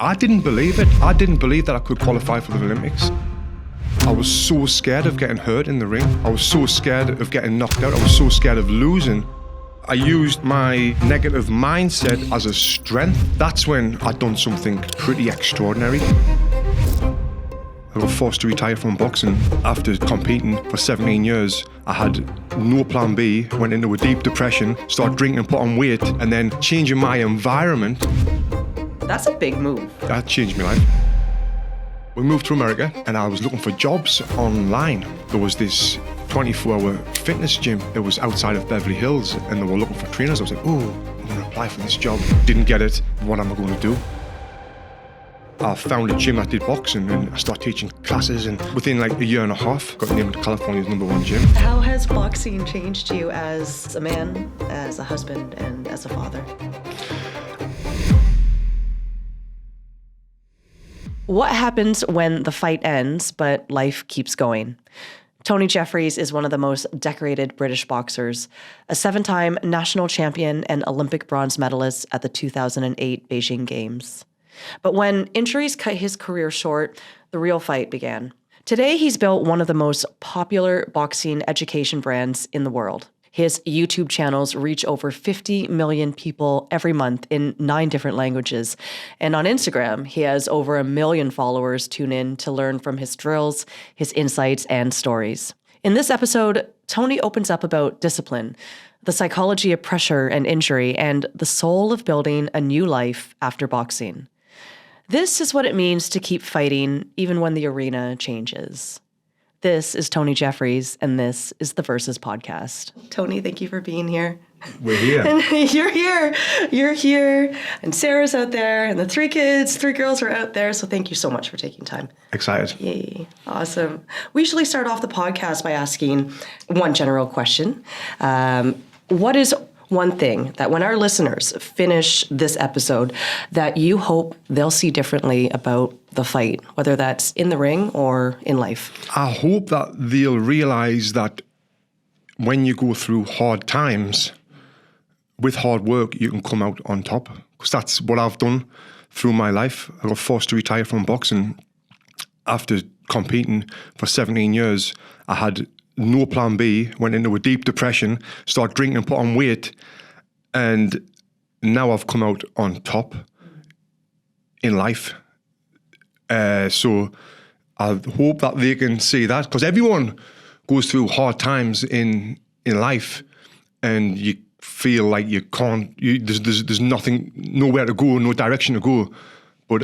I didn't believe it. I didn't believe that I could qualify for the Olympics. I was so scared of getting hurt in the ring. I was so scared of getting knocked out. I was so scared of losing. I used my negative mindset as a strength. That's when I'd done something pretty extraordinary. I got forced to retire from boxing after competing for 17 years. I had no plan B, went into a deep depression, started drinking, put on weight, and then changing my environment. That's a big move. That changed my life. We moved to America and I was looking for jobs online. There was this 24-hour fitness gym. It was outside of Beverly Hills and they were looking for trainers. I was like, oh, I'm going to apply for this job. Didn't get it. What am I going to do? I found a gym that did boxing and I started teaching classes, and within like a year and a half, got named California's #1 gym. How has boxing changed you as a man, as a husband, and as a father? What happens when the fight ends, but life keeps going? Tony Jeffries is one of the most decorated British boxers, a 7-time national champion and Olympic bronze medalist at the 2008 Beijing Games. But when injuries cut his career short, the real fight began. Today, he's built one of the most popular boxing education brands in the world. His YouTube channels reach over 50 million people every month in 9 different languages. And on Instagram, he has over 1 million followers tune in to learn from his drills, his insights, and stories. In this episode, Tony opens up about discipline, the psychology of pressure and injury, and the soul of building a new life after boxing. This is what it means to keep fighting even when the arena changes. This is Tony Jeffries, and this is the Versus Podcast. Tony, thank you for being here. We're here. And you're here, and Sarah's out there, and the 3 girls are out there, so thank you so much for taking time. Excited. Yay, awesome. We usually start off the podcast by asking one general question. What is one thing that when our listeners finish this episode that you hope they'll see differently about the fight, whether that's in the ring or in life? I hope that they'll realize that when you go through hard times, with hard work, you can come out on top. Because that's what I've done through my life. I got forced to retire from boxing after competing for 17 years. I had no plan B, went into a deep depression, started drinking, put on weight, and now I've come out on top in life. So I hope that they can see that, because everyone goes through hard times in life, and you feel like you can't. There's nothing, nowhere to go, no direction to go. But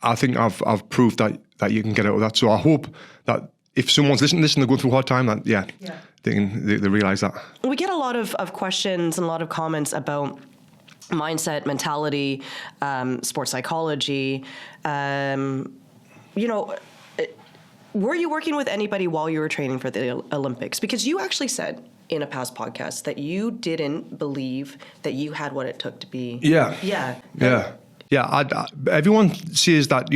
I think I've proved that you can get out of that. So I hope that if someone's listening to this and they're going through a hard time, that they realize that. We get a lot of questions and a lot of comments about mindset, mentality, sports psychology. Were you working with anybody while you were training for the Olympics? Because you actually said in a past podcast that you didn't believe that you had what it took to be. Yeah. Everyone says that,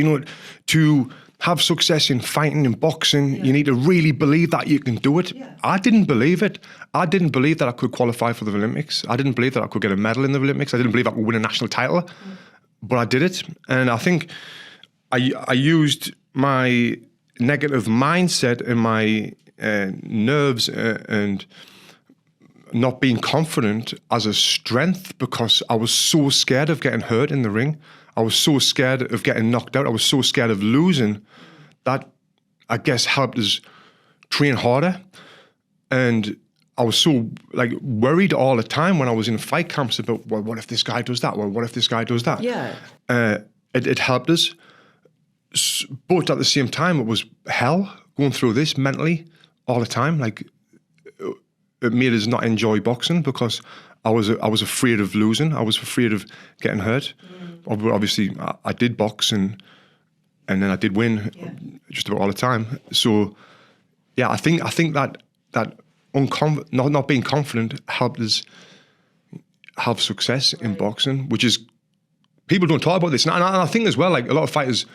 to have success in fighting and boxing, you need to really believe that you can do it. Yeah. I didn't believe it. I didn't believe that I could qualify for the Olympics. I didn't believe that I could get a medal in the Olympics. I didn't believe I could win a national title, but I did it. And I think I used my negative mindset and my nerves and not being confident as a strength, because I was so scared of getting hurt in the ring. I was so scared of getting knocked out. I was so scared of losing. That, I guess, helped us train harder. And I was so worried all the time when I was in fight camps about, well, what if this guy does that? Well, what if this guy does that? Yeah. It helped us. But at the same time, it was hell going through this mentally all the time. It made us not enjoy boxing because I was afraid of losing. I was afraid of getting hurt. Obviously, I did box and then I did win just about all the time. So, yeah, I think that not being confident helped us have success in boxing, which is, people don't talk about this. And I think as well, a lot of fighters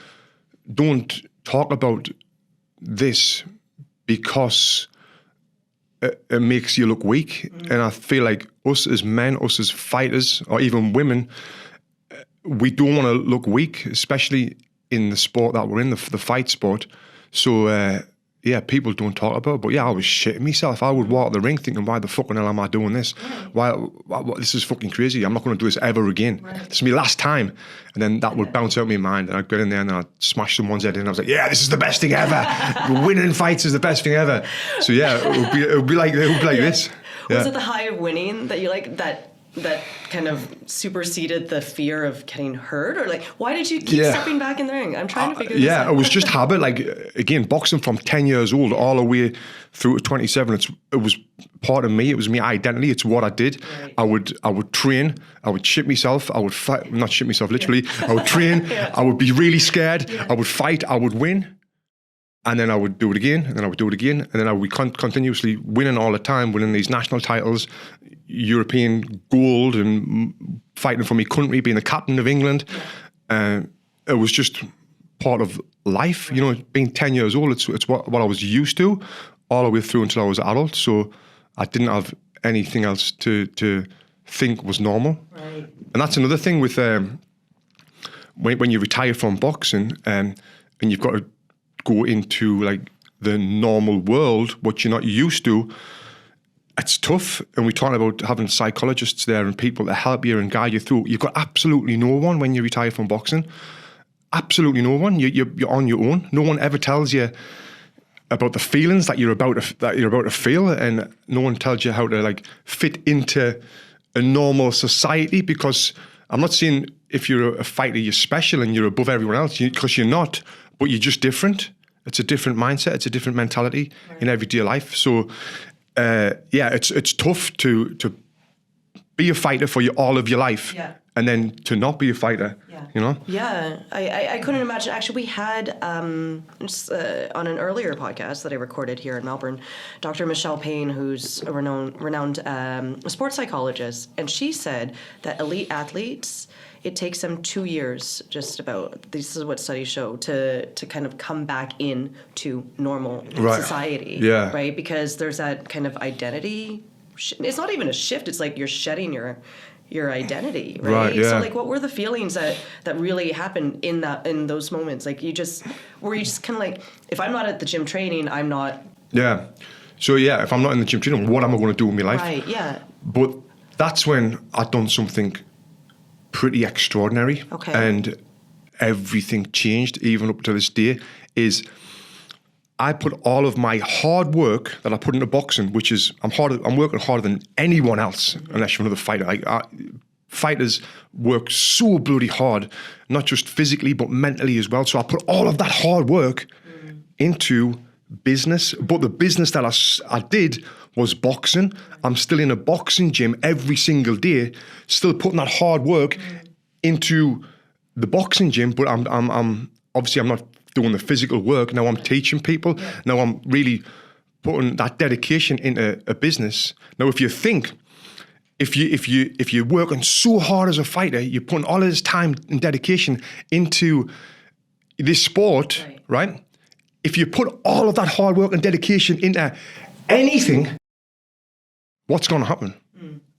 don't talk about this because it makes you look weak. And I feel like us as men, us as fighters, or even women, we don't want to look weak, especially in the sport that we're in, the fight sport. So, people don't talk about it. But yeah, I was shitting myself. I would walk the ring thinking, why the fucking hell am I doing this? Why this is fucking crazy. I'm not going to do this ever again. This is my last time. And then that would bounce out of my mind. And I'd get in there and I'd smash someone's head in. And I was like, yeah, this is the best thing ever. Winning fights is the best thing ever. So yeah, it would be like this. Was it the high of winning that you like, that kind of superseded the fear of getting hurt? Or like, why did you keep stepping back in the ring? I'm trying to figure this out. Yeah, it was just habit. Like, again, boxing from 10 years old all the way through to 27, it was part of me. It was my identity. It's what I did. Right. I would train. I would shit myself. I would fight. Not shit myself, literally. I would train. I would be really scared. I would fight. I would win. And then I would do it again, and then I would do it again, and then I would continuously winning all the time, winning these national titles, European gold, and fighting for my country, being the captain of England. It was just part of life, being 10 years old. It's what I was used to all the way through until I was an adult. So I didn't have anything else to think was normal. Right. And that's another thing with when you retire from boxing, and you've got to go into like the normal world, what you're not used to. It's tough. And we talk about having psychologists there and people to help you and guide you through. You've got absolutely no one when you retire from boxing. Absolutely no one. You're on your own. No one ever tells you about the feelings that you're about to feel, and no one tells you how to like fit into a normal society. Because I'm not saying if you're a fighter you're special and you're above everyone else, because you're not, but you're just different. It's a different mindset. It's a different mentality in everyday life. So, it's tough to be a fighter for all of your life, and then to not be a fighter. Yeah, I couldn't imagine. Actually, we had on an earlier podcast that I recorded here in Melbourne, Dr. Michelle Payne, who's a renowned sports psychologist, and she said that elite athletes, it takes them 2 years, just about, this is what studies show, to kind of come back into normal society, right? Because there's that kind of identity. It's not even a shift. It's like you're shedding your identity, right? So like, what were the feelings that really happened in those moments? Like, were you just kind of like, if I'm not at the gym training, I'm not. Yeah. So if I'm not in the gym training, what am I going to do with my life? Right. Yeah. But that's when I'd done something pretty extraordinary. Okay. And everything changed, even up to this day, is I put all of my hard work that I put into boxing, which is, I'm working harder than anyone else, unless you're another fighter. Fighters work so bloody hard, not just physically, but mentally as well. So I put all of that hard work into business. But the business that I did was boxing. I'm still in a boxing gym every single day, still putting that hard work into the boxing gym. But I'm obviously I'm not doing the physical work. Now I'm teaching people. Now I'm really putting that dedication into a business. Now, if you think, if you're working so hard as a fighter, you're putting all of this time and dedication into this sport, right? If you put all of that hard work and dedication into anything, what's going to happen?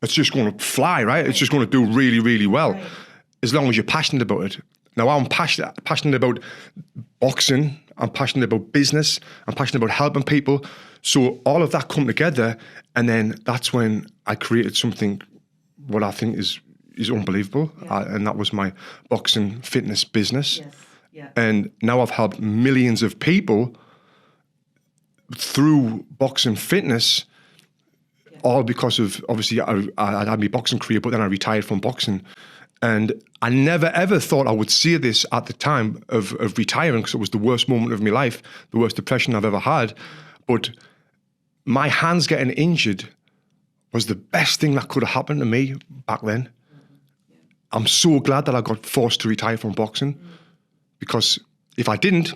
It's just going to fly, right? It's just going to do really, really well, as long as you're passionate about it. Now, I'm passionate about boxing. I'm passionate about business. I'm passionate about helping people. So all of that come together, and then that's when I created something what I think is unbelievable, and that was my boxing fitness business. Yes. Yeah. And now I've helped millions of people through boxing fitness, all because of, obviously, I had my boxing career, but then I retired from boxing. And I never, ever thought I would see this at the time of retiring, because it was the worst moment of my life, the worst depression I've ever had. But my hands getting injured was the best thing that could have happened to me back then. I'm so glad that I got forced to retire from boxing, because if I didn't,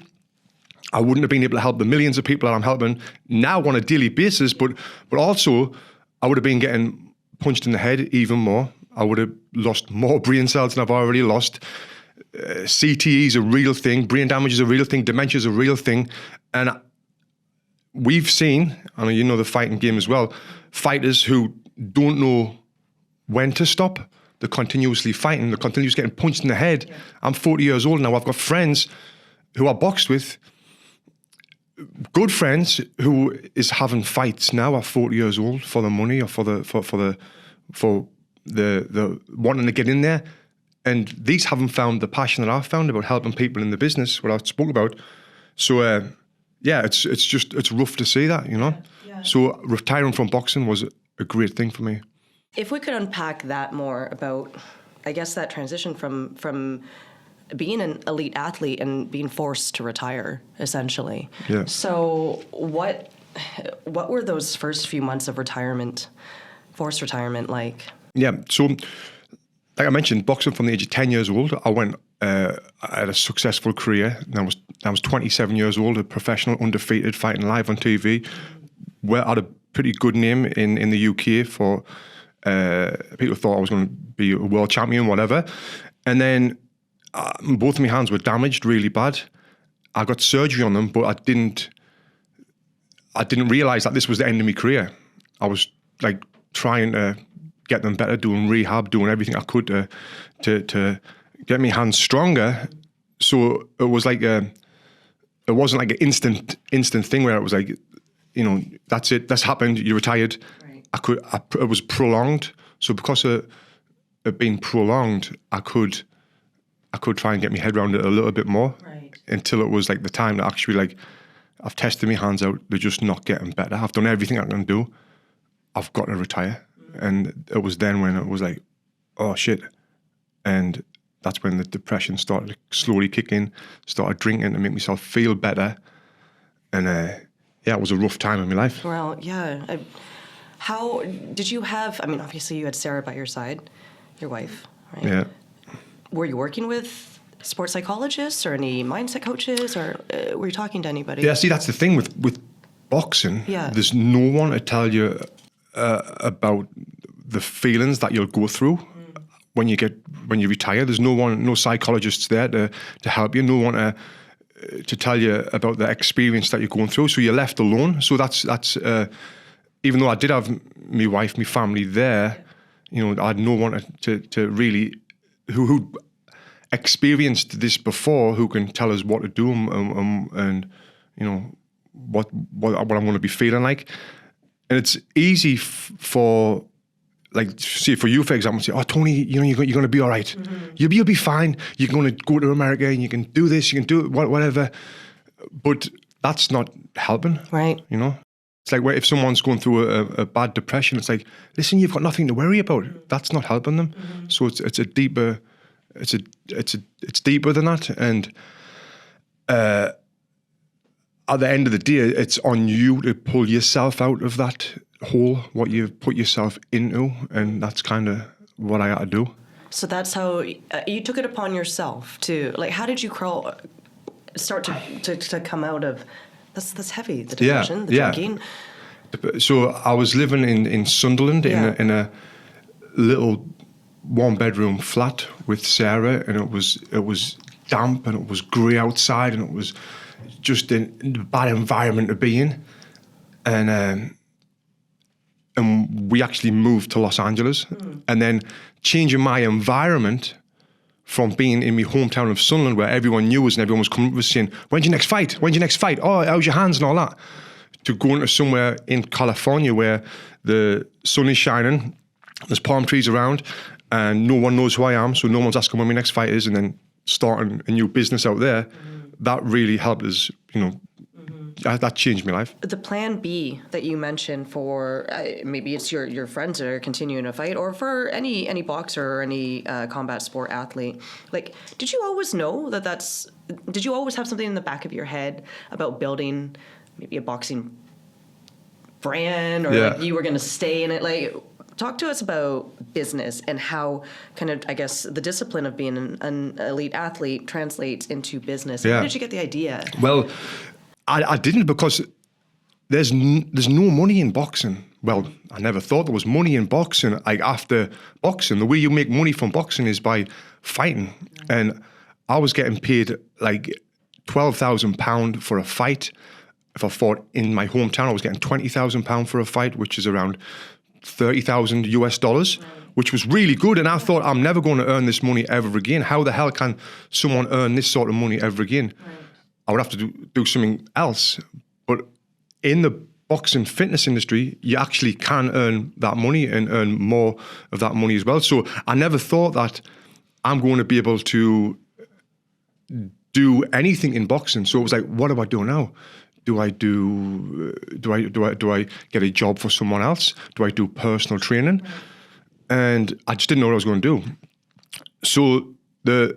I wouldn't have been able to help the millions of people that I'm helping now on a daily basis, but also I would have been getting punched in the head even more. I would have lost more brain cells than I've already lost. CTE is a real thing. Brain damage is a real thing. Dementia is a real thing. And we've seen, and you know the fighting game as well, fighters who don't know when to stop. they're continuously fighting, they're continuously getting punched in the head. Yeah. I'm 40 years old now. I've got friends who I boxed with, good friends who is having fights now at 40 years old for the money or for the wanting to get in there. And these haven't found the passion that I've found about helping people in the business, what I spoke about. So, it's rough to see that, you know. Yeah. So retiring from boxing was a great thing for me. If we could unpack that more about, I guess, that transition from being an elite athlete and being forced to retire, essentially. Yeah. So what were those first few months of retirement, forced retirement, like? Yeah. So, like I mentioned, boxing from the age of 10 years old, I went. I had a successful career. I was 27 years old, a professional, undefeated, fighting live on TV. Well, I had a pretty good name in the UK for people thought I was going to be a world champion, whatever. And then both of my hands were damaged really bad. I got surgery on them, but I didn't realize that this was the end of my career. I was like trying to get them better, doing rehab, doing everything I could to get my hands stronger. So it was like it wasn't like an instant thing where it was like, you know, that's it, that's happened, you retired. Right. It was prolonged. So because of it being prolonged, I could try and get my head around it a little bit more. Right. Until it was like the time to actually like, I've tested my hands out, they're just not getting better. I've done everything I can do. I've got to retire. Mm-hmm. And it was then when it was like, oh shit. And that's when the depression started to slowly kick in, started drinking to make myself feel better. And it was a rough time in my life. Well, yeah. How did you have, I mean, obviously you had Sarah by your side, your wife, right? Yeah. Were you working with sports psychologists or any mindset coaches, or were you talking to anybody? Yeah, see, that's the thing with boxing. Yeah. There's no one to tell you about the feelings that you'll go through when you retire. There's no psychologists there to help you. No one to tell you about the experience that you're going through. So you're left alone. So that's even though I did have my wife, my family there, you know, I had no one to really who experienced this before, who can tell us what to do and you know what I'm going to be feeling like. And it's easy for, like, see, for you, for example, say, oh, Tony, you know, you're going to be all right. Mm-hmm. You'll be fine. You're going to go to America and you can do this, you can do whatever. But that's not helping. Right. You know? It's like if someone's going through a bad depression, it's like, listen, you've got nothing to worry about. Mm-hmm. That's not helping them. Mm-hmm. So it's deeper than that. And at the end of the day, it's on you to pull yourself out of that hole, what you've put yourself into, and that's kind of what I had to do. So that's how you took it upon yourself to, like, how did you start to come out of, that's heavy, the depression, the drinking? So I was living in Sunderland in a little one-bedroom flat with Sarah, and it was damp and it was grey outside and it was just a bad environment to be in. And we actually moved to Los Angeles. And then changing my environment from being in my hometown of Sunderland, where everyone knew us and everyone was coming up with saying, when's your next fight? When's your next fight? Oh, how's your hands and all that? To going to somewhere in California where the sun is shining, there's palm trees around, and no one knows who I am, so no one's asking when my next fight is, and then starting a new business out there, that really helped us, you know, that changed my life. The plan B that you mentioned for, maybe it's your friends that are continuing to fight, or for any boxer or any combat sport athlete, like, did you always know did you always have something in the back of your head about building maybe a boxing brand, or like you were going to stay in it? Like, talk to us about business and how kind of, I guess, the discipline of being an elite athlete translates into business. Where did you get the idea? Well, I didn't, because there's no money in boxing. Well, I never thought there was money in boxing. Like, after boxing, the way you make money from boxing is by fighting. And I was getting paid like £12,000 for a fight. If I fought in my hometown, I was getting £20,000 for a fight, which is around $30,000 US, which was really good. And I thought, I'm never going to earn this money ever again. How the hell can someone earn this sort of money ever again? Right. I would have to do something else. But in the boxing fitness industry, you actually can earn that money and earn more of that money as well. So I never thought that I'm going to be able to do anything in boxing. So it was like, what do I do now? Do I get a job for someone else? Do I do personal training? Right. And I just didn't know what I was going to do. So the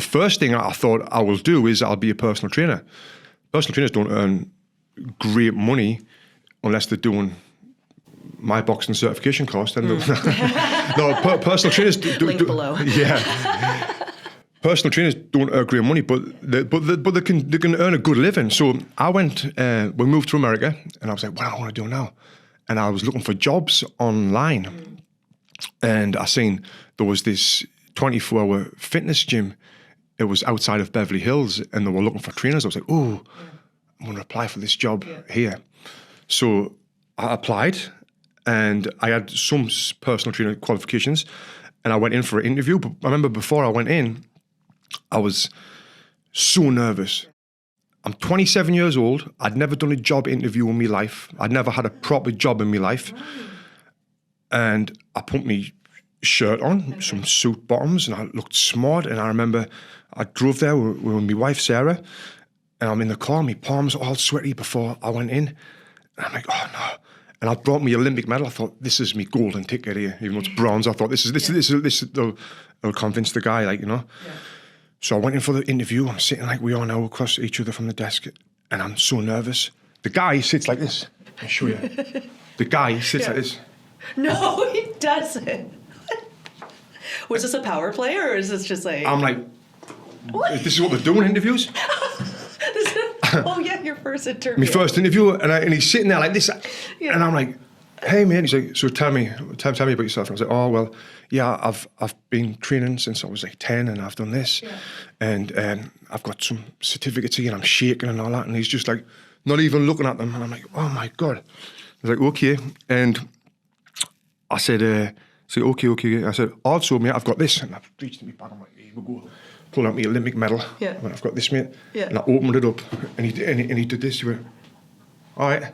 first thing I thought I will do is I'll be a personal trainer. Personal trainers don't earn great money unless they're doing my boxing certification course. Then personal trainers link below. Yeah. Personal trainers don't earn great money, but they can earn a good living. So I we moved to America, and I was like, what do I want to do now? And I was looking for jobs online, and I seen there was this 24-hour fitness gym. It was outside of Beverly Hills, and they were looking for trainers. I was like, I'm going to apply for this job here. So I applied, and I had some personal trainer qualifications, and I went in for an interview. But I remember before I went in, I was so nervous. I'm 27 years old. I'd never done a job interview in my life. I'd never had a proper job in my life. And I put my shirt on, some suit bottoms, and I looked smart. And I remember I drove there with my wife, Sarah, and I'm in the car, my palms all sweaty before I went in. And I'm like, oh no. And I brought my Olympic medal. I thought, this is my golden ticket here. Even though it's bronze, I thought, this will convince the guy, like, you know. Yeah. So I went in for the interview. I'm sitting like we are now across each other from the desk, and I'm so nervous. The guy sits like this. I'll show you. The guy sits like this. No, he doesn't. Was this a power play, or is this just like... I'm like, what? This is what they're doing in interviews? Oh yeah, your first interview. My first interview, and he's sitting there like this, and I'm like, hey man, he's like, so tell me about yourself. And I was like, oh well, yeah, I've been training since I was like 10, and I've done this, and I've got some certificates here, and I'm shaking and all that, and he's just like, not even looking at them, and I'm like, oh my god. I was like, okay, and I said, okay. I said, also mate, I've got this, and I've reached in my bag. I'm like, here we go. Pulled out my Olympic medal. Yeah. And I've got this, mate. Yeah. And I opened it up, and he did this. He went, all right.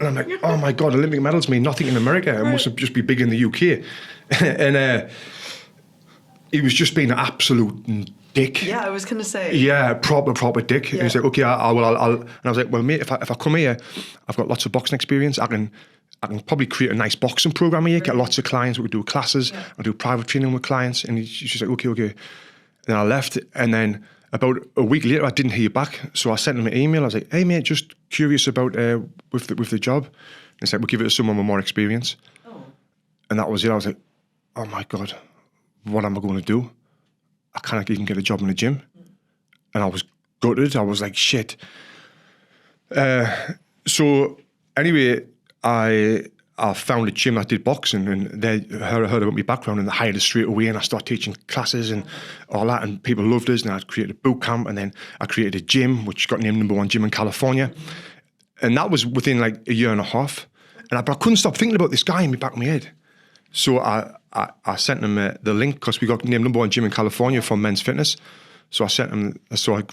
And I'm like, oh my god, Olympic medals mean nothing in America. It must just be big in the UK. And he was just being an absolute dick. Yeah, I was gonna say. Yeah, proper dick. Yeah. And he's like, okay, I'll. And I was like, well, mate, if I come here, I've got lots of boxing experience. I can probably create a nice boxing program here. Get lots of clients. We could do classes. I'll do private training with clients. And he's just like, okay. Then I left, and then about a week later, I didn't hear back. So I sent him an email. I was like, hey, mate, just curious about with the job. And he's like, we'll give it to someone with more experience. Oh. And that was it. I was like, oh, my God, what am I going to do? I can't even get a job in the gym. And I was gutted. I was like, shit. So anyway, I found a gym that did boxing, and they heard about my background, and they hired us straight away, and I started teaching classes and all that, and people loved us, and I created a boot camp, and then I created a gym, which got named #1 gym in California. And that was within like a year and a half. But I couldn't stop thinking about this guy in the back of my head. So I sent him the link, because we got named #1 gym in California for men's fitness. So I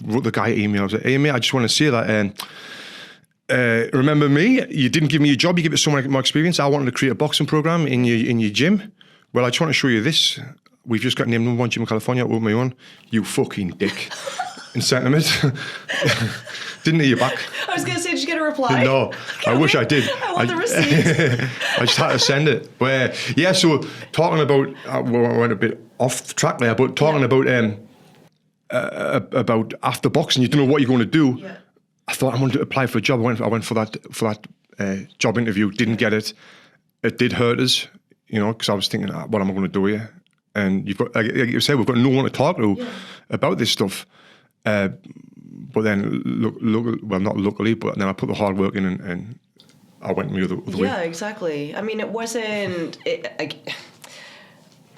wrote the guy an email. I was like, hey mate, I just want to say that, remember me? You didn't give me a job. You gave it someone with more experience. I wanted to create a boxing program in your gym. Well, I just want to show you this. We've just got named #1 gym in California. Open my own. You fucking dick. And sent him it. Didn't hear you back. I was going to say, did you get a reply? No, I wish I did. I want the receipts. I just had to send it. But so talking about, I went a bit off track there, but talking about after boxing, you don't know what you're going to do. Yeah. I thought I wanted to apply for a job. I went for that job interview. Didn't get it. It did hurt us, because I was thinking, what am I going to do here? And you've got, like you said, we've got no one to talk to about this stuff. But then, not luckily, but then I put the hard work in, and I went the other way. Yeah, exactly. I mean, it wasn't.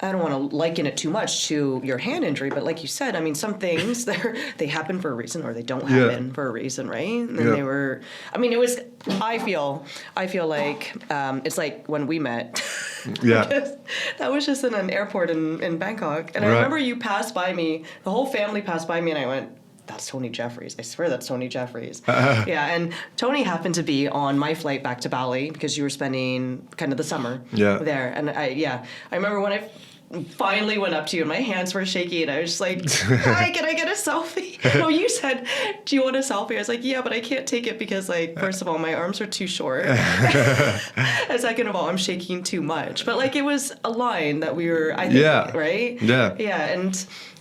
I don't want to liken it too much to your hand injury, but like you said, I mean, some things they happen for a reason or they don't happen for a reason, right? And they were, I mean, it was, I feel like it's like when we met. Yeah. That was just in an airport in Bangkok. And I remember you passed by me, the whole family passed by me, and I went, that's Tony Jeffries. I swear that's Tony Jeffries. Yeah, and Tony happened to be on my flight back to Bali because you were spending kind of the summer there. And I remember when I finally went up to you and my hands were shaky and I was just like, hi, can I get a selfie? No, you said, do you want a selfie? I was like, yeah, but I can't take it because, like, first of all, my arms are too short. And second of all, I'm shaking too much. But, like, it was a line that we were, I think, right? Yeah. Yeah,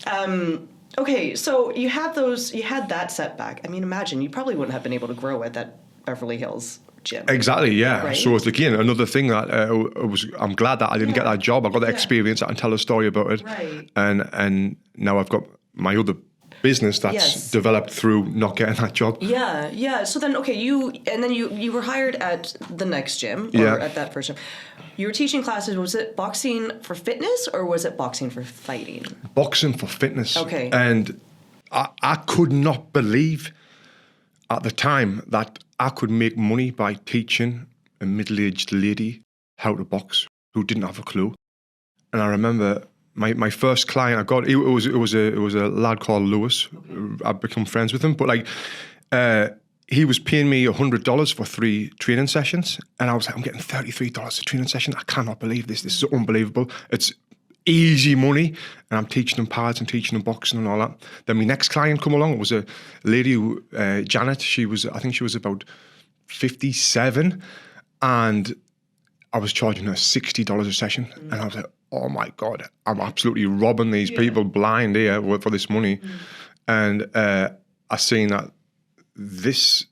and... okay, so you had that setback. I mean, imagine, you probably wouldn't have been able to grow at that Beverly Hills gym. Exactly, yeah. Right? So it's again another thing that I'm glad that I didn't get that job. I got the experience. I can tell a story about it. Right. And now I've got my other business that's developed through not getting that job. Yeah, yeah. So then, okay, you were hired at the next gym, or at that first gym. You were teaching classes. Was it boxing for fitness or was it boxing for fighting? Boxing for fitness. Okay. And I could not believe at the time that I could make money by teaching a middle-aged lady how to box who didn't have a clue. And I remember my first client I got, it was a lad called Lewis. Okay. I've become friends with him, but like he was paying me $100 for 3 training sessions, and I was like, I'm getting $33 a training session. I cannot believe this. This is unbelievable. It's easy money, and I'm teaching them pads and teaching them boxing and all that. Then my next client come along. It was a lady who, Janet. I think she was about 57, and I was charging her $60 a session, and I was like, oh my God, I'm absolutely robbing these people blind here for this money. And I seen that this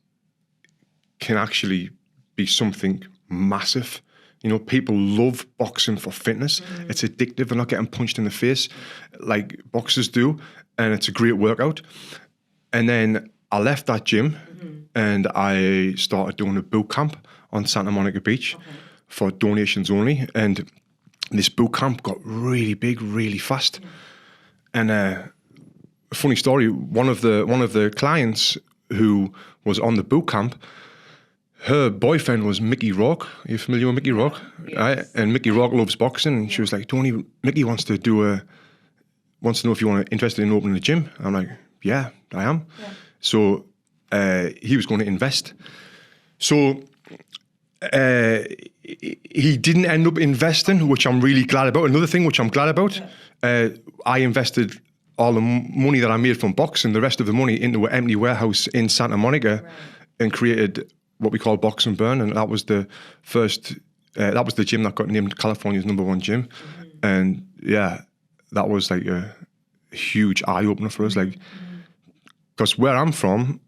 can actually be something massive. You know, people love boxing for fitness. It's addictive. They're not getting punched in the face like boxers do, and it's a great workout. And then I left that gym and I started doing a boot camp on Santa Monica Beach for donations only. And this boot camp got really big, really fast. And a funny story, one of the clients who was on the boot camp, her boyfriend was Mickey Rourke. Are you familiar with Mickey Rourke? Yes. Right? And Mickey Rourke loves boxing. And she was like, Tony, Mickey wants to know if you want interested in opening a gym. I'm like, yeah, I am. Yeah. So he was going to invest. So he didn't end up investing, which I'm really glad about. Another thing which I'm glad about, I invested all the money that I made from boxing, the rest of the money, into an empty warehouse in Santa Monica, and created what we call Box and Burn, and that was the first. That was the gym that got named California's #1 gym, and yeah, that was like a huge eye opener for us. Like, because where I'm from,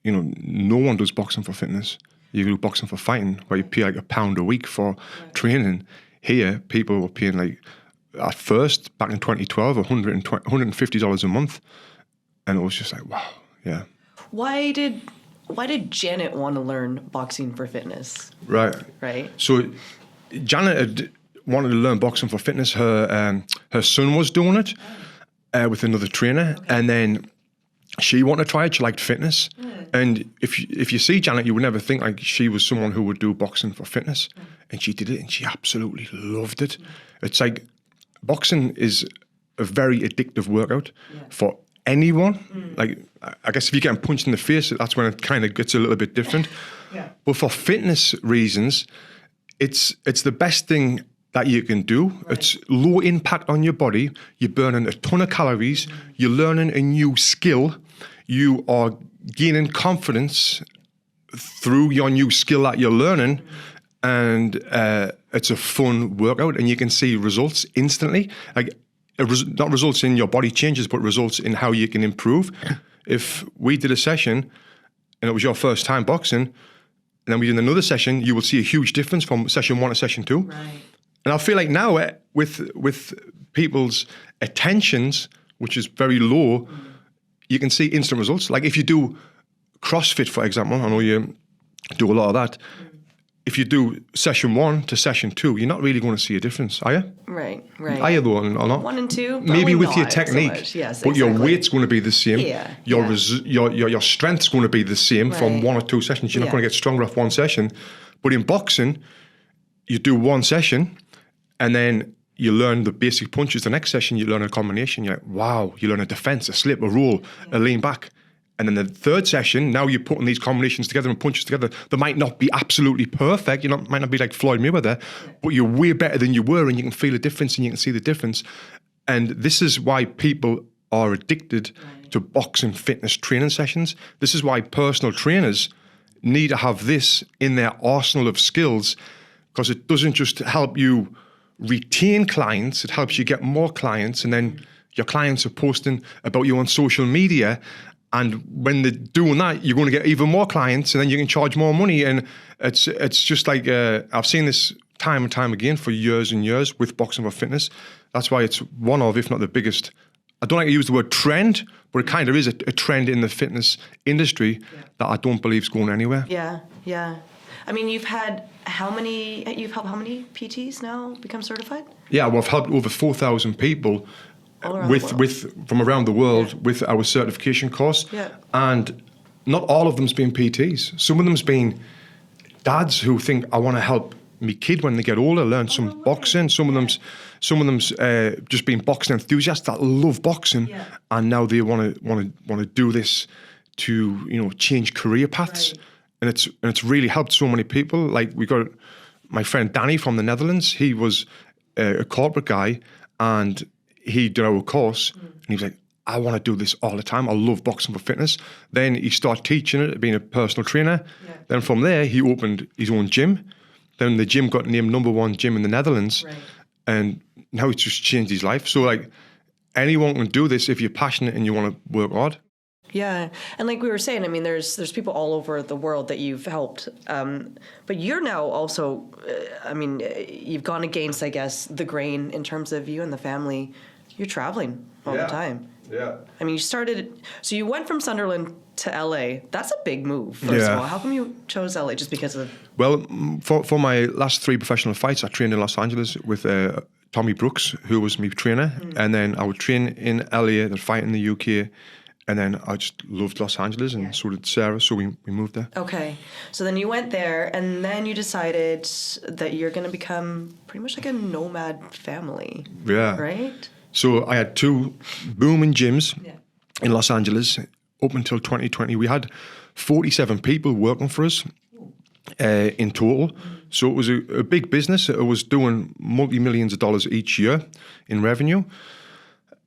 you know, no one does boxing for fitness. You do boxing for fighting, where you pay like £1 a week for training. Here, people were paying like, at first, back in 2012, $150 a month. And it was just like, wow, yeah. Why did Janet want to learn boxing for fitness? Right. So Janet had wanted to learn boxing for fitness. Her son was doing it with another trainer. Okay. And then she wanted to try it. She liked fitness. And if you see Janet, you would never think like she was someone who would do boxing for fitness. And she did it, and she absolutely loved it. It's like boxing is a very addictive workout for anyone. Like, I guess if you're getting punched in the face, that's when it kind of gets a little bit different. But for fitness reasons, it's the best thing that you can do. Right. It's low impact on your body. You're burning a ton of calories. You're learning a new skill. You are gaining confidence through your new skill that you're learning. And it's a fun workout, and you can see results instantly. Like, not results in your body changes, but results in how you can improve. If we did a session and it was your first time boxing, and then we did another session, you will see a huge difference from session 1 to session 2. Right. And I feel like now with people's attentions, which is very low, you can see instant results. Like if you do CrossFit, for example, I know you do a lot of that. if you do session 1 to session 2, you're not really going to see a difference, are you? Right. Are you though, or not? 1 and 2, maybe with your not so technique, much. Yes, but your exactly. weight's going to be the same. Yeah, Your strength's going to be the same from Right. 1 or 2 sessions. You're not Yeah. going to get stronger off 1 session. But in boxing, you do 1 session, and then you learn the basic punches. The next session, you learn a combination. You're like, wow, you learn a defense, a slip, a roll, a lean back. And then the third session, now you're putting these combinations together and punches together. They might not be absolutely perfect. Might not be like Floyd Mayweather, but you're way better than you were, and you can feel a difference and you can see the difference. And this is why people are addicted to boxing fitness training sessions. This is why personal trainers need to have this in their arsenal of skills, because it doesn't just help you retain clients, it helps you get more clients, and then your clients are posting about you on social media. And when they're doing that, you're going to get even more clients, and then you can charge more money. And it's just like, I've seen this time and time again for years and years with boxing for fitness. That's why it's one of, if not the biggest, I don't like to use the word trend, but it kind of is a trend in the fitness industry that I don't believe is going anywhere. Yeah. I mean, you've helped how many PTs now become certified? Yeah, well, I've helped over 4,000 people from around the world with our certification course. Yeah. And not all of them's been PTs. Some of them's been dads who think, I want to help me kid when they get older learn some boxing. Some of them's just been boxing enthusiasts that love boxing, and now they want to do this to change career paths. Right. And it's really helped so many people. Like, we got my friend Danny from the Netherlands. He was a corporate guy, and he did our course, and he was like, I want to do this all the time. I love boxing for fitness. Then he started teaching it, being a personal trainer. Yeah. Then from there, he opened his own gym. Then the gym got named #1 gym in the Netherlands. Right. And now it's just changed his life. So, like, anyone can do this if you're passionate and you want to work hard. Yeah. And like we were saying, I mean, there's people all over the world that you've helped. But you're now also, you've gone against, I guess, the grain in terms of you and the family. You're traveling all the time. Yeah. I mean, so you went from Sunderland to LA. That's a big move, first of all. How come you chose LA? Just because of... Well, for my last 3 professional fights, I trained in Los Angeles with Tommy Brooks, who was my trainer. And then I would train in LA, then fight in the UK. And then I just loved Los Angeles, and so did Sarah, so we moved there. Okay. So then you went there, and then you decided that you're going to become pretty much like a nomad family. Yeah. Right? So I had 2 booming gyms in Los Angeles. Up until 2020, we had 47 people working for us in total. So it was a big business. It was doing multi-millions of dollars each year in revenue.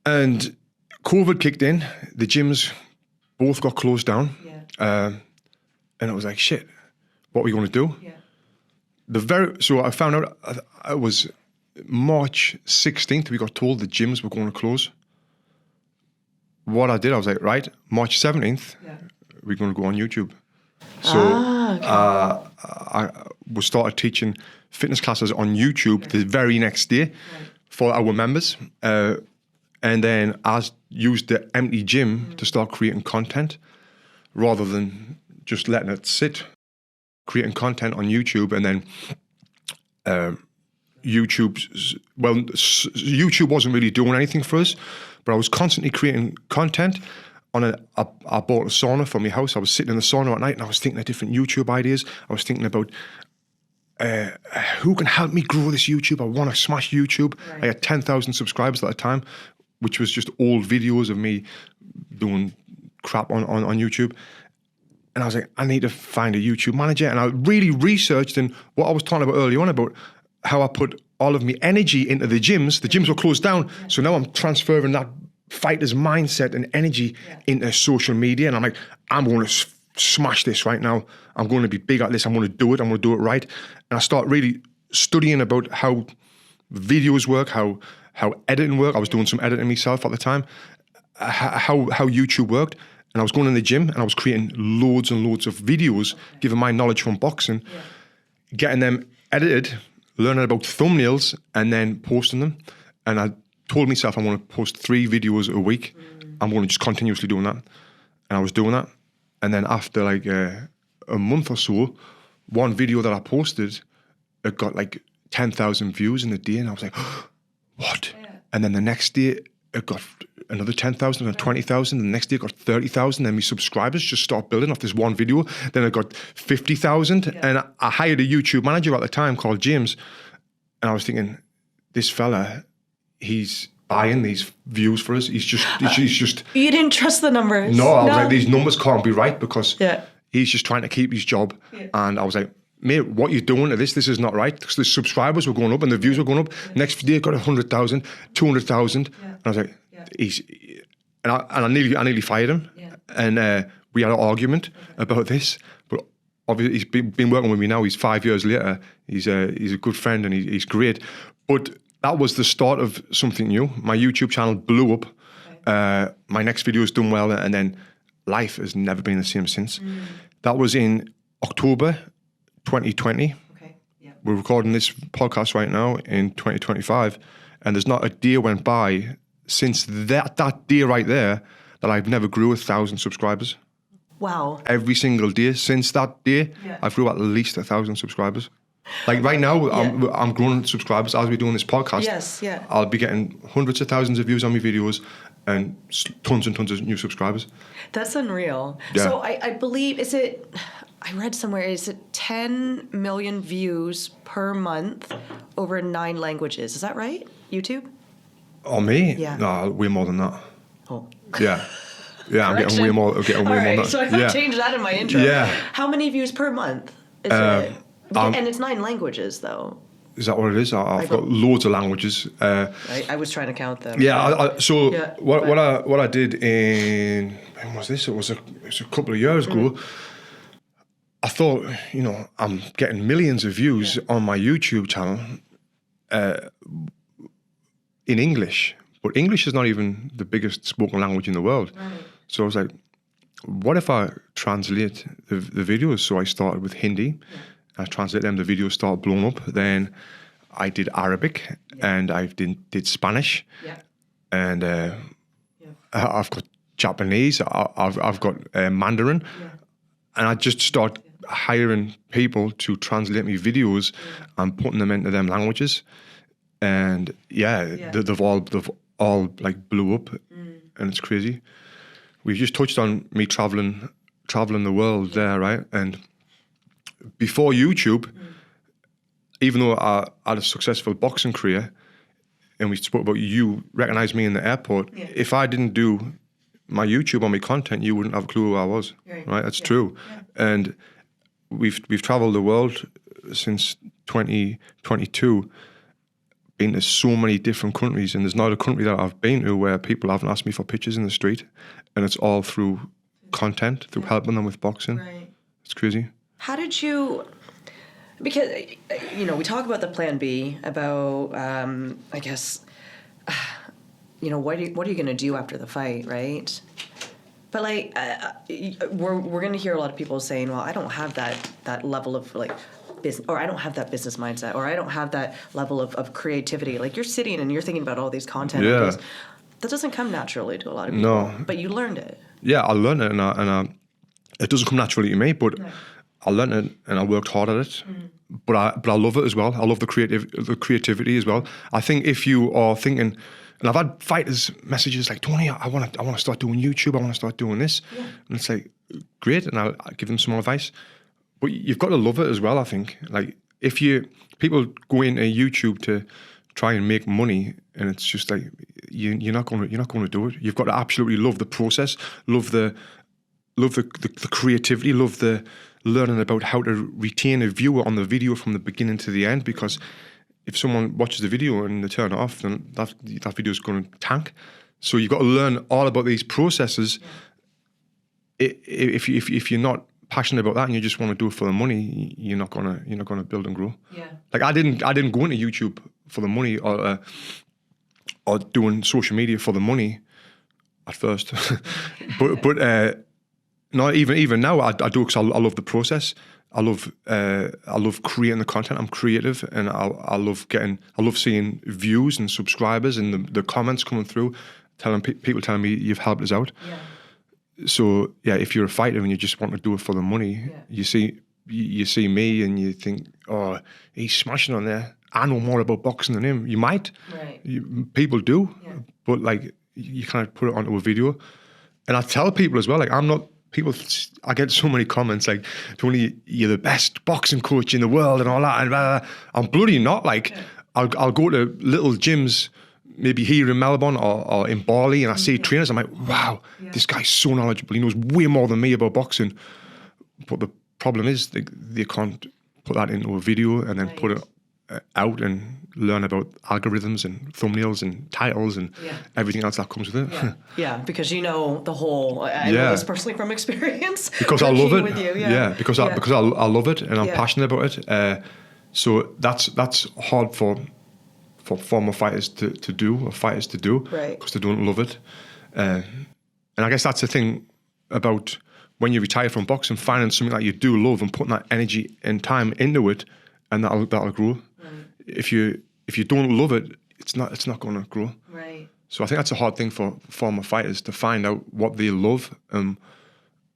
And COVID kicked in. The gyms both got closed down. Yeah. And I was like, shit, what are we going to do? Yeah. So I found out it was March 16th, we got told the gyms were going to close. What I did, I was like, right, March 17th, we're going to go on YouTube. So I started teaching fitness classes on YouTube the very next day for our members. And then I used the empty gym to start creating content rather than just letting it sit, creating content on YouTube. And then YouTube wasn't really doing anything for us, but I was constantly creating content. I bought a sauna for my house. I was sitting in the sauna at night, and I was thinking of different YouTube ideas. I was thinking about who can help me grow this YouTube. I want to smash YouTube. Right. I had 10,000 subscribers at the time, which was just old videos of me doing crap on YouTube. And I was like, I need to find a YouTube manager. And I really researched, and what I was talking about earlier on about how I put all of my energy into the gyms. The gyms were closed down. So now I'm transferring that fighter's mindset and energy into social media. And I'm like, I'm going to smash this right now. I'm going to be big at this. I'm going to do it. I'm going to do it right. And I start really studying about how videos work, how editing work. I was doing some editing myself at the time, how YouTube worked. And I was going in the gym and I was creating loads and loads of videos, given my knowledge from boxing, getting them edited, learning about thumbnails, and then posting them. And I told myself I want to post 3 videos a week. I'm going to just continuously doing that. And I was doing that. And then after like a month or so, one video that I posted, it got like 10,000 views in a day, and I was like, what? Yeah. And then the next day, it got another 10,000 and 20,000. The next day, it got 30,000. Then my subscribers just start building off this one video. Then it got 50,000. Yeah. And I hired a YouTube manager at the time called James. And I was thinking, this fella, he's buying these views for us. He's just. You didn't trust the numbers. No, I was like, these numbers can't be right because yeah. he's just trying to keep his job. Yeah. And I was like, mate, what you're doing to this is not right. Because the subscribers were going up and the views were going up. Yeah. Next day, it got 100,000, 200,000. Yeah. And I was like, I nearly fired him. Yeah. And we had an argument about this. But obviously, he's been working with me now. He's 5 years later. He's a good friend and he's great. But that was the start of something new. My YouTube channel blew up. Okay. My next video has done well. And then life has never been the same since. That was in October 2020. Okay. Yeah. We're recording this podcast right now in 2025. And there's not a day went by since that day right there that I've never grew 1,000 subscribers. Wow. Every single day since that day, I've grew at least 1,000 subscribers. Like right now, I'm growing subscribers as we're doing this podcast. Yes, yeah. I'll be getting hundreds of thousands of views on my videos and tons and tons of new subscribers. That's unreal. Yeah. So I believe, I read somewhere, is it 10 million views per month over 9 languages? Is that right? YouTube? Oh, me? Yeah. No, way more than that. Oh. Yeah. Yeah, I'm getting way more. Than that. So I thought change that in my intro. Yeah. How many views per month is it? And it's 9 languages, though. Is that what it is? I've got loads of languages. I was trying to count them. Yeah. What I did in, when was this? It was a couple of years ago. I thought, I'm getting millions of views on my YouTube channel in English, but English is not even the biggest spoken language in the world. Right. So I was like, what if I translate the videos? So I started with Hindi. I translated them, the videos started blowing up. Then I did Arabic and I did Spanish. Yeah. And I've got Japanese, I've got Mandarin. Yeah. And I just started hiring people to translate me videos and putting them into them languages. And they've all like blew up and it's crazy. We just touched on me traveling the world there, right? And before YouTube, even though I had a successful boxing career, and we spoke about you recognized me in the airport, if I didn't do my YouTube or my content, you wouldn't have a clue who I was, right? That's true. Yeah. And we've traveled the world since 2022, been to so many different countries, and there's not a country that I've been to where people haven't asked me for pictures in the street, and it's all through content, through helping them with boxing. Right. It's crazy. How did you, because, we talk about the plan B, about, I guess, what are you going to do after the fight, right? But like, we're going to hear a lot of people saying, well, I don't have that level of like business, or I don't have that business mindset, or I don't have that level of creativity. Like you're sitting and you're thinking about all these content ideas. That doesn't come naturally to a lot of people. No. But you learned it. Yeah, I learned it, and it doesn't come naturally to me, but I learned it and I worked hard at it. But I love it as well. I love the creativity as well. I think if you are thinking, and I've had fighters messages like, Tony, I want to start doing YouTube. I want to start doing this. Yeah. And it's like, great. And I'll give them some more advice. But you've got to love it as well, I think. Like people go into YouTube to try and make money, and it's just like, you're not going to do it. You've got to absolutely love the process, love the creativity, love the learning about how to retain a viewer on the video from the beginning to the end, because if someone watches the video and they turn it off, then that video is going to tank. So you've got to learn all about these processes. If you're not passionate about that and you just want to do it for the money, you're not gonna build and grow. Yeah. Like I didn't go into YouTube for the money or doing social media for the money at first, but no, even now I do because I love the process. I love creating the content. I'm creative, and I love seeing views and subscribers and the comments coming through, people telling me you've helped us out. Yeah. So if you're a fighter and you just want to do it for the money, you see you see me and you think, oh, he's smashing on there. I know more about boxing than him. You might. Right. People do. Yeah. But like, you kind of put it onto a video. And I tell people as well, like, I get so many comments like, Tony, you're the best boxing coach in the world and all that. And blah, blah, blah. I'm bloody not. Like, I'll go to little gyms, maybe here in Melbourne or in Bali, and I see trainers. I'm like, wow, this guy's so knowledgeable. He knows way more than me about boxing. But the problem is they can't put that into a video and then put it out and learn about algorithms and thumbnails and titles and everything else that comes with it. Yeah, because you know the whole. I know this personally from experience. Because I love it. With you, because I love it and I'm passionate about it. So that's hard for former fighters to do, or fighters to do, because they don't love it. And I guess that's the thing about when you retire from boxing, finding something that you do love and putting that energy and time into it, and that'll grow. If you don't love it, it's not going to grow. Right. So I think that's a hard thing for former fighters, to find out what they love and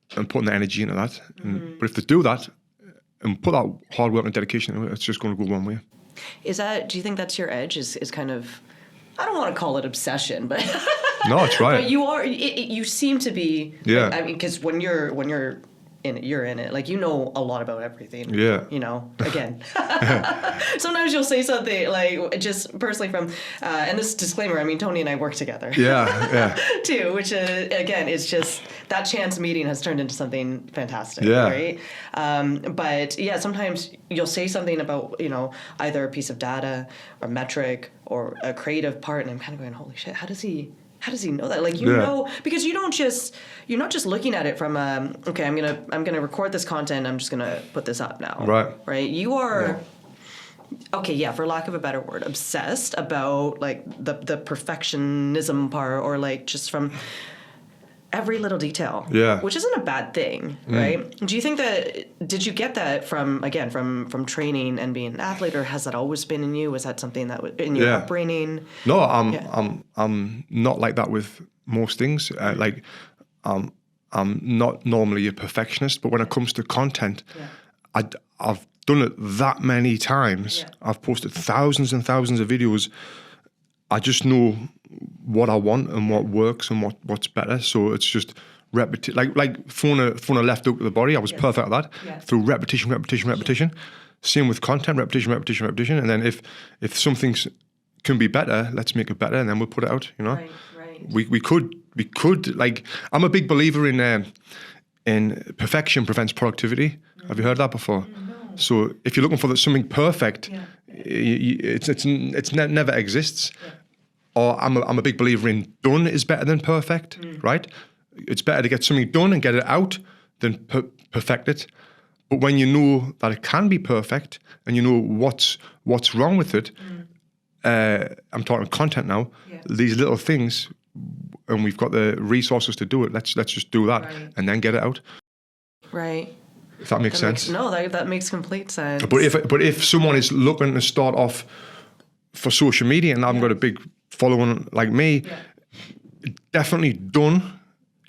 putting the energy into that. But if they do that and put that hard work and dedication into it, it's just going to go one way. Do you think that's your edge? Is kind of, I don't want to call it obsession, but no, it's right. But you seem to be. Yeah. I mean, because when you're in it, you're in it. Like, you know a lot about everything. Yeah. You know, again. Sometimes you'll say something, like, just personally from, and this disclaimer, I mean, Tony and I work together. Yeah. Too, which, again, is just, that chance meeting has turned into something fantastic. Yeah. Right? But, yeah, sometimes you'll say something about, you know, either a piece of data or metric or a creative part, and I'm kind of going, holy shit, how does he know that? Like, you know, because you're not just looking at it from okay, I'm gonna record this content, I'm just gonna put this up now. Right. You are okay, for lack of a better word, obsessed about like the perfectionism part, or like just from every little detail. Yeah. Which isn't a bad thing, right? Do you think did you get that from training and being an athlete, or has that always been in you? Was that something that was in your upbringing? No, I'm not like that with most things. I'm not normally a perfectionist, but when it comes to content, I've done it that many times. I've posted thousands and thousands of videos. I just know what I want and what works and what's better. So it's just repetition. Like throwing a left hook to the body. I was perfect at that. Through repetition. Same with content, repetition. And then if something can be better, let's make it better, and then we'll put it out. You know, right. We could like. I'm a big believer in perfection prevents productivity. Have you heard that before? No. So if you're looking for something perfect, it's never exists. Or I'm a big believer in done is better than perfect, right? It's better to get something done and get it out than perfect it. But when you know that it can be perfect and you know what's wrong with it, I'm talking content now. These little things, and we've got the resources to do it. Let's just do that and then get it out. Right. If that makes sense. That makes complete sense. But if someone is looking to start off for social media and I've got a big following like me, definitely done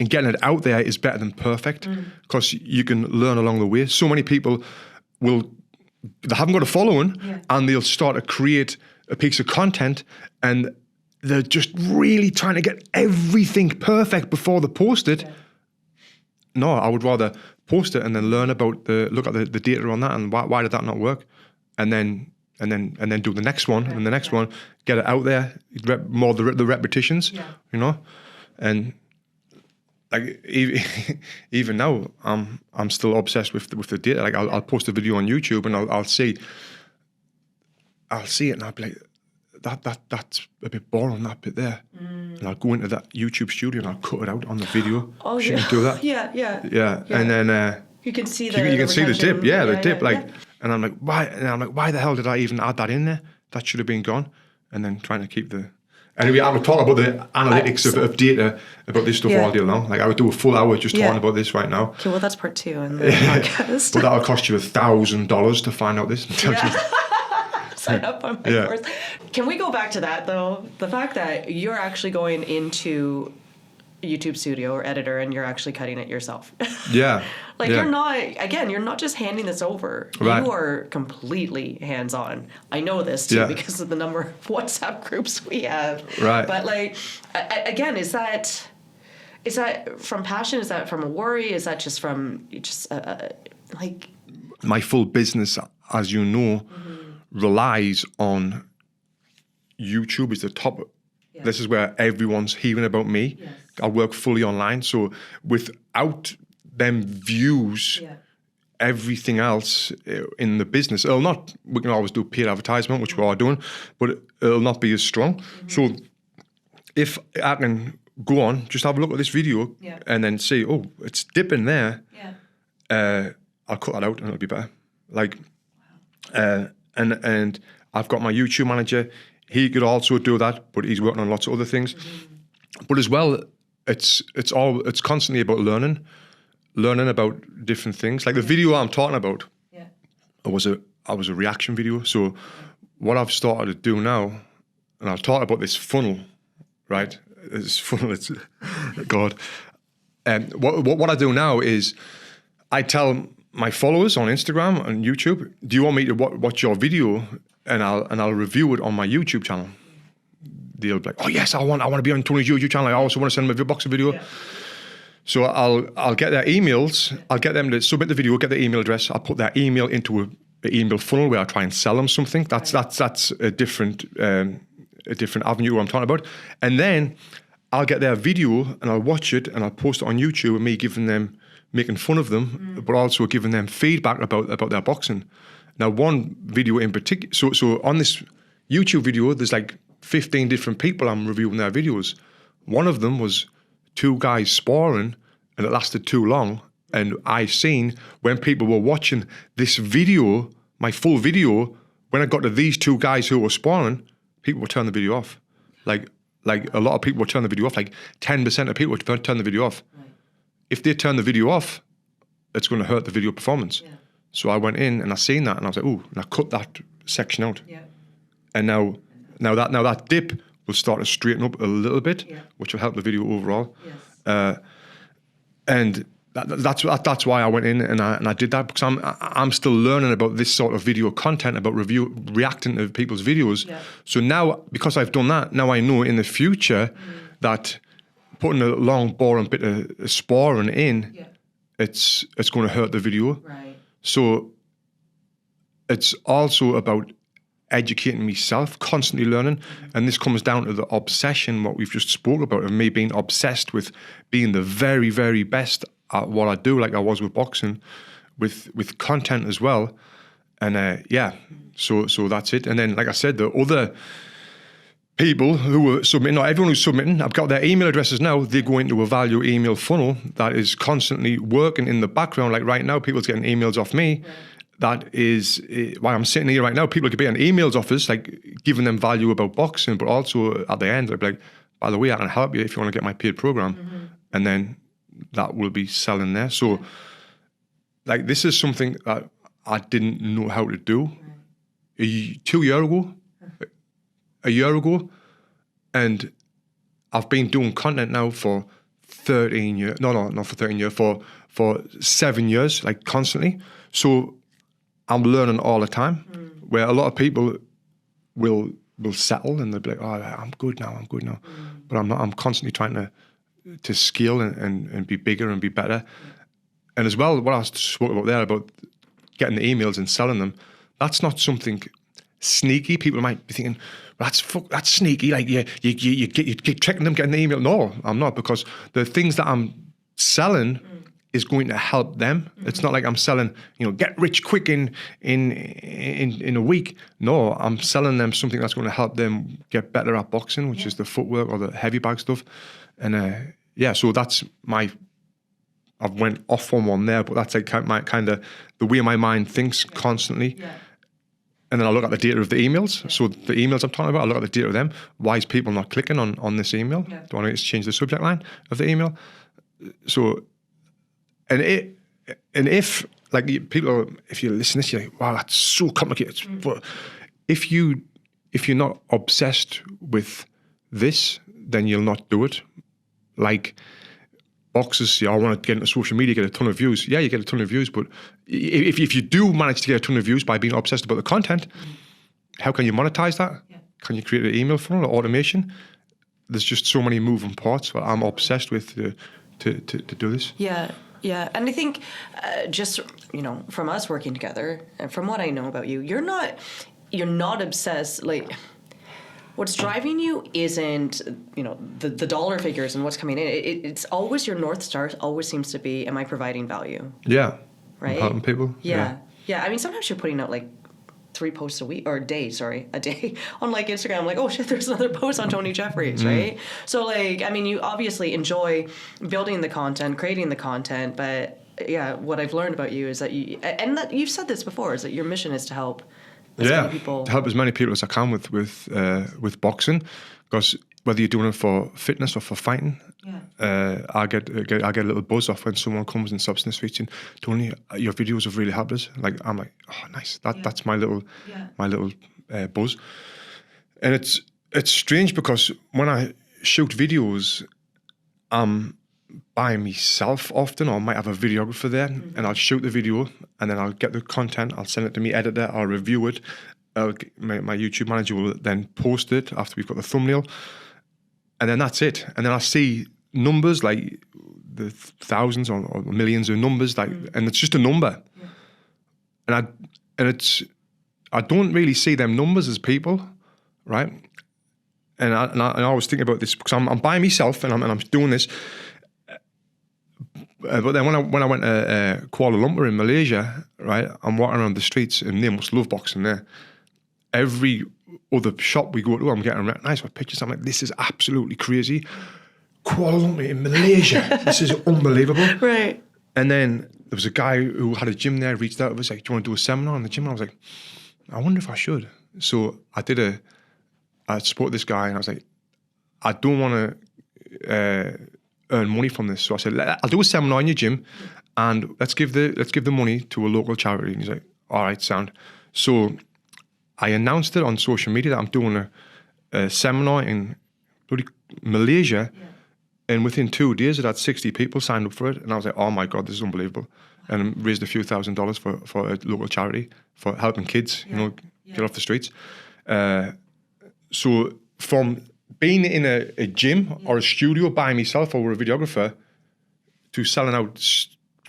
and getting it out there is better than perfect, because you can learn along the way. So many people they haven't got a following and they'll start to create a piece of content and they're just really trying to get everything perfect before they post it. No, I would rather post it and then learn about look at the data on that and why did that not work, and then do the next one and the next one, get it out there, more the repetitions, you know, and like even now I'm still obsessed with the data. Like I'll post a video on YouTube and I'll see it and I'll be like, that's a bit boring, that bit there, and I'll go into that YouTube studio and I'll cut it out on the video. Oh, shouldn't do that. Yeah, and then you can see the dip, the dip, like. And I'm like, why? And I'm like, why the hell did I even add that in there? That should have been gone. And then trying to keep the. Anyway, I would talk about the analytics of data about this stuff all day long. Like I would do a full hour just talking about this right now. Okay, well that's part 2 in the podcast. But that'll cost you $1,000 to find out this. Sign up on my course. Can we go back to that though? The fact that you're actually going into YouTube studio or editor and you're actually cutting it yourself. Yeah. Like yeah. you're not just handing this over. Right. You are completely hands-on. I know this too because of the number of WhatsApp groups we have. Right. But like, again, is that from passion? Is that from a worry? Is that just from like... My full business, as you know, relies on YouTube is the top. Yeah. This is where everyone's hearing about me. Yes. I work fully online. So without them views, everything else in the business, we can always do paid advertisement, which we are doing, but it'll not be as strong. So if I can go on, just have a look at this video and then say, oh, it's dipping there. Yeah. I'll cut that out and it'll be better. Like, and I've got my YouTube manager. He could also do that, but he's working on lots of other things. But as well, it's constantly about learning about different things. Like the video I'm talking about, I was a reaction video. So what I've started to do now, and I'll talk about this funnel, right? This funnel, it's God. What I do now is I tell my followers on Instagram and YouTube, do you want me to watch your video and I'll review it on my YouTube channel? They'll be like, oh yes, I want to be on Tony's YouTube channel. I also want to send them a boxing video. Yeah. So I'll get their emails. I'll get them to submit the video, get their email address. I'll put their email into an email funnel where I try and sell them something. That's a different avenue I'm talking about. And then I'll get their video and I'll watch it and I'll post it on YouTube with me making fun of them, but also giving them feedback about their boxing. Now, one video in particular, so on this YouTube video, there's like 15 different people I'm reviewing their videos. One of them was 2 guys sparring, and it lasted too long. And I seen when people were watching this video, my full video, when I got to these 2 guys who were sparring, people would turn the video off. Like a lot of people would turn the video off. Like 10% of people would turn the video off. Right. If they turn the video off, it's going to hurt the video performance. Yeah. So I went in and I seen that and I was like, oh, and I cut that section out. Yeah. And now that dip will start to straighten up a little bit, which will help the video overall. Yes. And that's why I went in and I did that, because I'm still learning about this sort of video content, about reacting to people's videos. Yeah. So now, because I've done that, now I know in the future that putting a long, boring bit of sparring in, it's going to hurt the video. Right. So it's also about educating myself, constantly learning. And this comes down to the obsession, what we've just spoke about, of me being obsessed with being the very, very best at what I do, like I was with boxing, with content as well. And so that's it. And then, like I said, the other people who were submitting, or everyone who's submitting, I've got their email addresses now. They go into a value email funnel that is constantly working in the background. Like right now, people's getting emails off me. Yeah. That is why I'm sitting here right now. People could be getting emails off us, like giving them value about boxing, but also at the end, I'd be like, by the way, I can help you if you want to get my paid program. Mm-hmm. And then that will be selling there. So like, this is something that I didn't know how to do a year ago. And I've been doing content now for 13 years. No, not for 13 years, for 7 years, like constantly. So I'm learning all the time, where a lot of people will settle and they'll be like, oh, I'm good now. But I'm not. I'm constantly trying to scale and be bigger and be better. And as well, what I spoke about there, about getting the emails and selling them, that's not something sneaky. People might be thinking, that's sneaky. Like you keep checking them, getting the email. No, I'm not, because the things that I'm selling is going to help them. Mm-hmm. It's not like I'm selling, get rich quick in a week. No, I'm selling them something that's going to help them get better at boxing, which is the footwork or the heavy bag stuff. And so that's I've went off on one there, but that's like my kind of the way my mind thinks constantly. Yeah. And then I look at the data of the emails. Yeah. So the emails I'm talking about, I look at the data of them. Why is people not clicking on this email? Yeah. Do I need to change the subject line of the email? So, and if like people, if you listen to this, you're like, wow, that's so complicated. Mm-hmm. But if you're not obsessed with this, then you'll not do it. like boxers say, I want to get into social media, get a ton of views. Yeah, you get a ton of views, but if you do manage to get a ton of views by being obsessed about the content, how can you monetize that? Yeah. Can you create an email funnel or automation? There's just so many moving parts. But I'm obsessed with to do this. Yeah. Yeah, and I think just from us working together, and from what I know about you, you're not obsessed. Like, what's driving you isn't the dollar figures and what's coming in. It's always your North Star. Always seems to be, am I providing value? Yeah, right. Helping people. Yeah. I mean, sometimes you're putting out like 3 posts a day on like Instagram. Like, oh shit, there's another post on Tony Jeffries, right? So like, I mean, you obviously enjoy building the content, creating the content, but yeah, what I've learned about you is that you've said this before, is that your mission is to help as many people. To help as many people as I can with boxing, because whether you're doing it for fitness or for fighting, I get a little buzz off when someone comes and stops in the street saying, Tony, your videos have really helped us. Like, I'm like, oh, nice. That's my little buzz. And it's strange because when I shoot videos, I'm by myself often, or I might have a videographer there, and I'll shoot the video, and then I'll get the content, I'll send it to my editor, I'll review it. My YouTube manager will then post it after we've got the thumbnail. And then that's it. And then I see numbers, like the thousands or millions of numbers, like, and it's just a number. Yeah. And I don't really see them numbers as people, right? And I was thinking about this because I'm by myself and I'm doing this. But then when I went to Kuala Lumpur in Malaysia, right, I'm walking around the streets and they must love boxing there. Every other shop we go to, I'm getting recognized for pictures. I'm like, this is absolutely crazy. Kuala Lumpur in Malaysia, this is unbelievable. Right. And then there was a guy who had a gym there, reached out to us, like, do you want to do a seminar in the gym? And I was like, I wonder if I should. So I spoke to this guy and I was like, I don't want to earn money from this. So I said, I'll do a seminar in your gym and let's give the money to a local charity. And he's like, all right, sound. So I announced it on social media that I'm doing a seminar in bloody Malaysia, and within 2 days it had 60 people signed up for it, and I was like, oh my God, this is unbelievable. And raised a few $1,000s for a local charity for helping kids, get off the streets. So from being in a gym or a studio by myself or with a videographer to selling out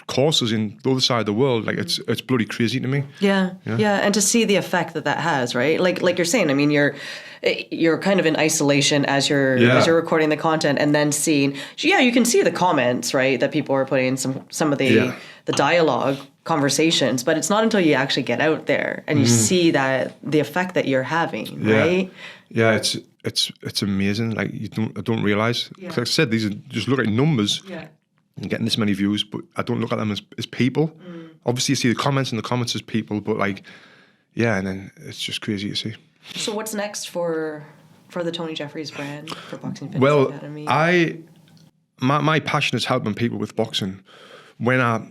courses in the other side of the world, like it's bloody crazy to me. Yeah, and to see the effect that has, right? Like you're saying, I mean, you're kind of in isolation as you're recording the content, and then seeing, you can see the comments, right, that people are putting some of the dialogue conversations, but it's not until you actually get out there and you see that the effect that you're having, right? Yeah, it's amazing. Like I don't realize. Like I said, these are just look at numbers. Yeah. And getting this many views, but I don't look at them as people. Obviously, you see the comments as people, but and then it's just crazy to see. So what's next for the Tony Jeffries brand, for Boxing Fitness Academy? My passion is helping people with boxing. When I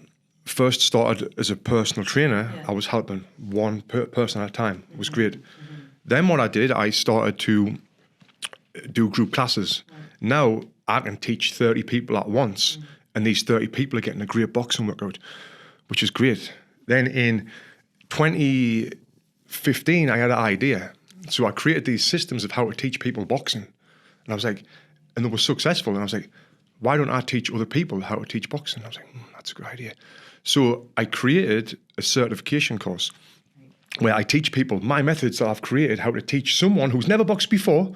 first started as a personal trainer, I was helping one person at a time. It was great. Then what I did, I started to do group classes. Now I can teach 30 people at once. And these 30 people are getting a great boxing workout, which is great. Then in 2015, I had an idea. So I created these systems of how to teach people boxing. And I was like, and they were successful. And I was like, why don't I teach other people how to teach boxing? I was like, that's a good idea. So I created a certification course where I teach people my methods that I've created, how to teach someone who's never boxed before,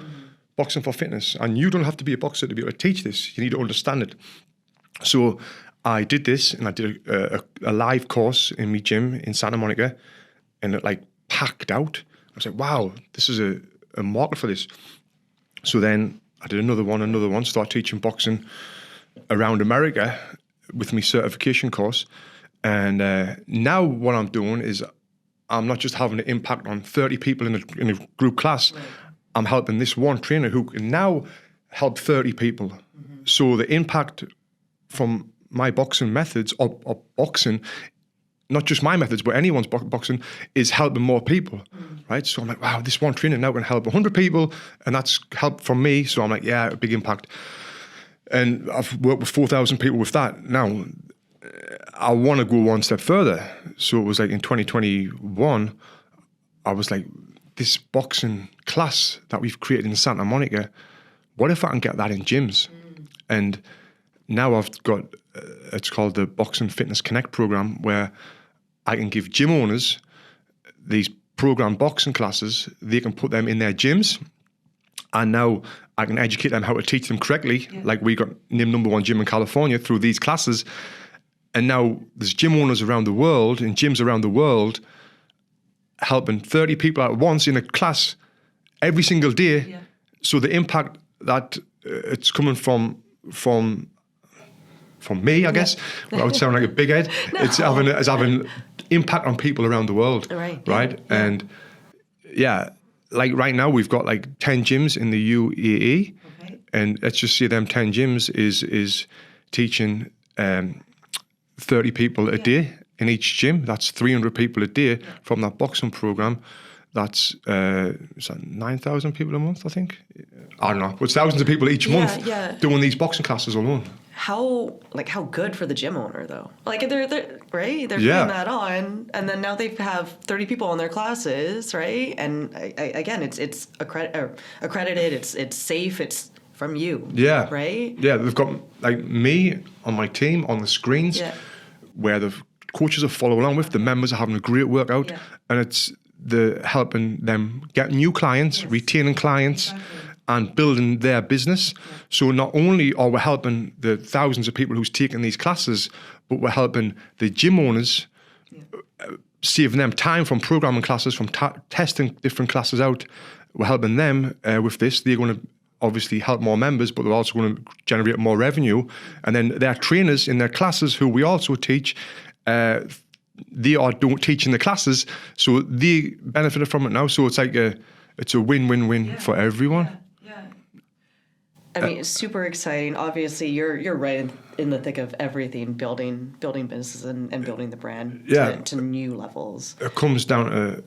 boxing for fitness. And you don't have to be a boxer to be able to teach this. You need to understand it. So I did this, and I did a live course in my gym in Santa Monica, and it packed out. I was like, wow, this is a market for this. So then I did another one, started teaching boxing around America with my certification course. And now what I'm doing is I'm not just having an impact on 30 people in a group class. Right. I'm helping this one trainer who can now help 30 people. So the impact from my boxing methods or boxing, not just my methods, but anyone's boxing, is helping more people, right? So I'm like, wow, this one trainer now can help 100 people, and that's help from me. So I'm like, yeah, a big impact. And I've worked with 4,000 people with that. Now, I want to go one step further. So it was like in 2021, I was like, this boxing class that we've created in Santa Monica, what if I can get that in gyms? And now I've got, it's called the Boxing Fitness Connect program, where I can give gym owners these program boxing classes. They can put them in their gyms. And now I can educate them how to teach them correctly. Yeah. Like we got named #1 gym in California through these classes. And now there's gym owners around the world and gyms around the world helping 30 people at once in a class every single day. Yeah. So the impact that it's coming from me, I guess, without sounding like a big head, no. it's having impact on people around the world. Right. Yeah. And yeah, like right now we've got like 10 gyms in the UAE. Okay. And let's just say them 10 gyms is teaching 30 people a day in each gym. That's 300 people a day from that boxing program. That's 9,000 people a month, I think. I don't know. But it's thousands of people each month doing these boxing classes alone. How good for the gym owner though? Like they're right? They're putting that on, and then now they have 30 people in their classes, right? And again, it's accredited. It's safe. It's from you. Yeah. Right. Yeah, they've got like me on my team on the screens, where the coaches are following along with. The members are having a great workout, and it's helping them get new clients, retaining clients, and building their business. So not only are we helping the thousands of people who's taking these classes, but we're helping the gym owners, saving them time from programming classes, from testing different classes out. We're helping them with this. They're going to obviously help more members, but they're also going to generate more revenue. And then their trainers in their classes, who we also teach, they are teaching the classes, so they benefited from it now. So it's like it's a win-win-win for everyone. I mean, it's super exciting. Obviously, you're right in the thick of everything, building businesses and building the brand to new levels. It comes down to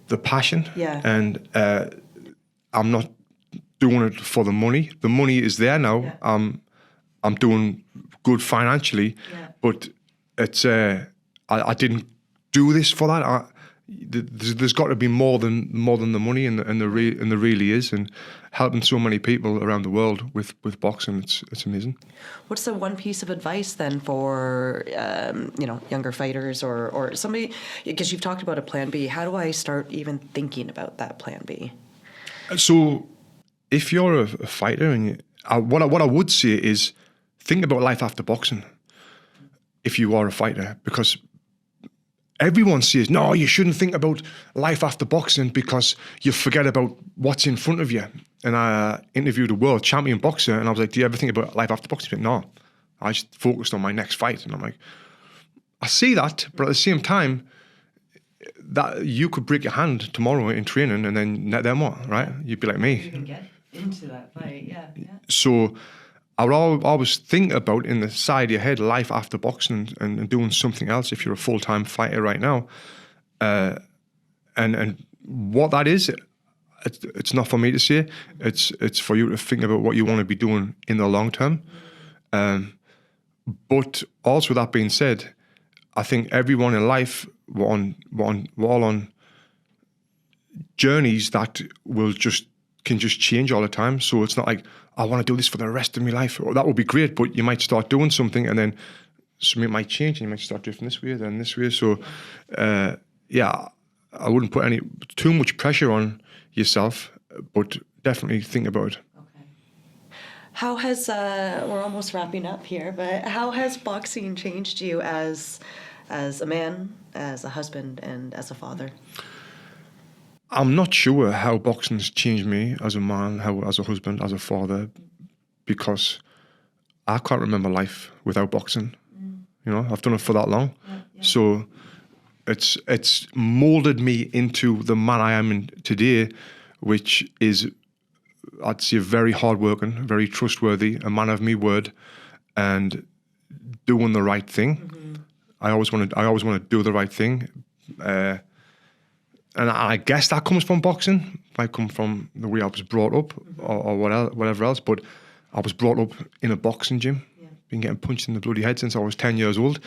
the passion, and I'm not doing it for the money. The money is there now. I'm doing good financially, but it's I didn't do this for that. There's got to be more than the money, and there really is, and helping so many people around the world with boxing, it's amazing. What's the one piece of advice then for younger fighters or somebody, because you've talked about a plan B? How do I start even thinking about that plan B? So, if you're a fighter, and what I would say is think about life after boxing. If you are a fighter, because everyone says, no, you shouldn't think about life after boxing because you forget about what's in front of you. And I interviewed a world champion boxer, and I was like, do you ever think about life after boxing? He went, no, I just focused on my next fight. And I'm like, I see that, but at the same time, that you could break your hand tomorrow in training, and then what, right? You'd be like me. You can get into that fight, yeah. So I would always think about in the side of your head life after boxing and doing something else if you're a full-time fighter right now. And what that is, it's not for me to say. It's for you to think about what you want to be doing in the long term. But also that being said, I think everyone in life, we're all on journeys that can just change all the time. So it's not like, I want to do this for the rest of my life. Well, that would be great, but you might start doing something and then something might change and you might start drifting this way, then this way. So, I wouldn't put too much pressure on yourself, but definitely think about it. Okay. How has, we're almost wrapping up here, but how has boxing changed you as a man, as a husband, and as a father? I'm not sure how boxing's changed me as a man, as a husband, as a father, because I can't remember life without boxing. I've done it for that long. So it's molded me into the man I am today, which is, I'd say, very hardworking, very trustworthy, a man of my word, and doing the right thing. Mm-hmm. I always want to do the right thing. And I guess that comes from boxing. I come from the way I was brought up or whatever else. But I was brought up in a boxing gym. Been getting punched in the bloody head since I was 10 years old.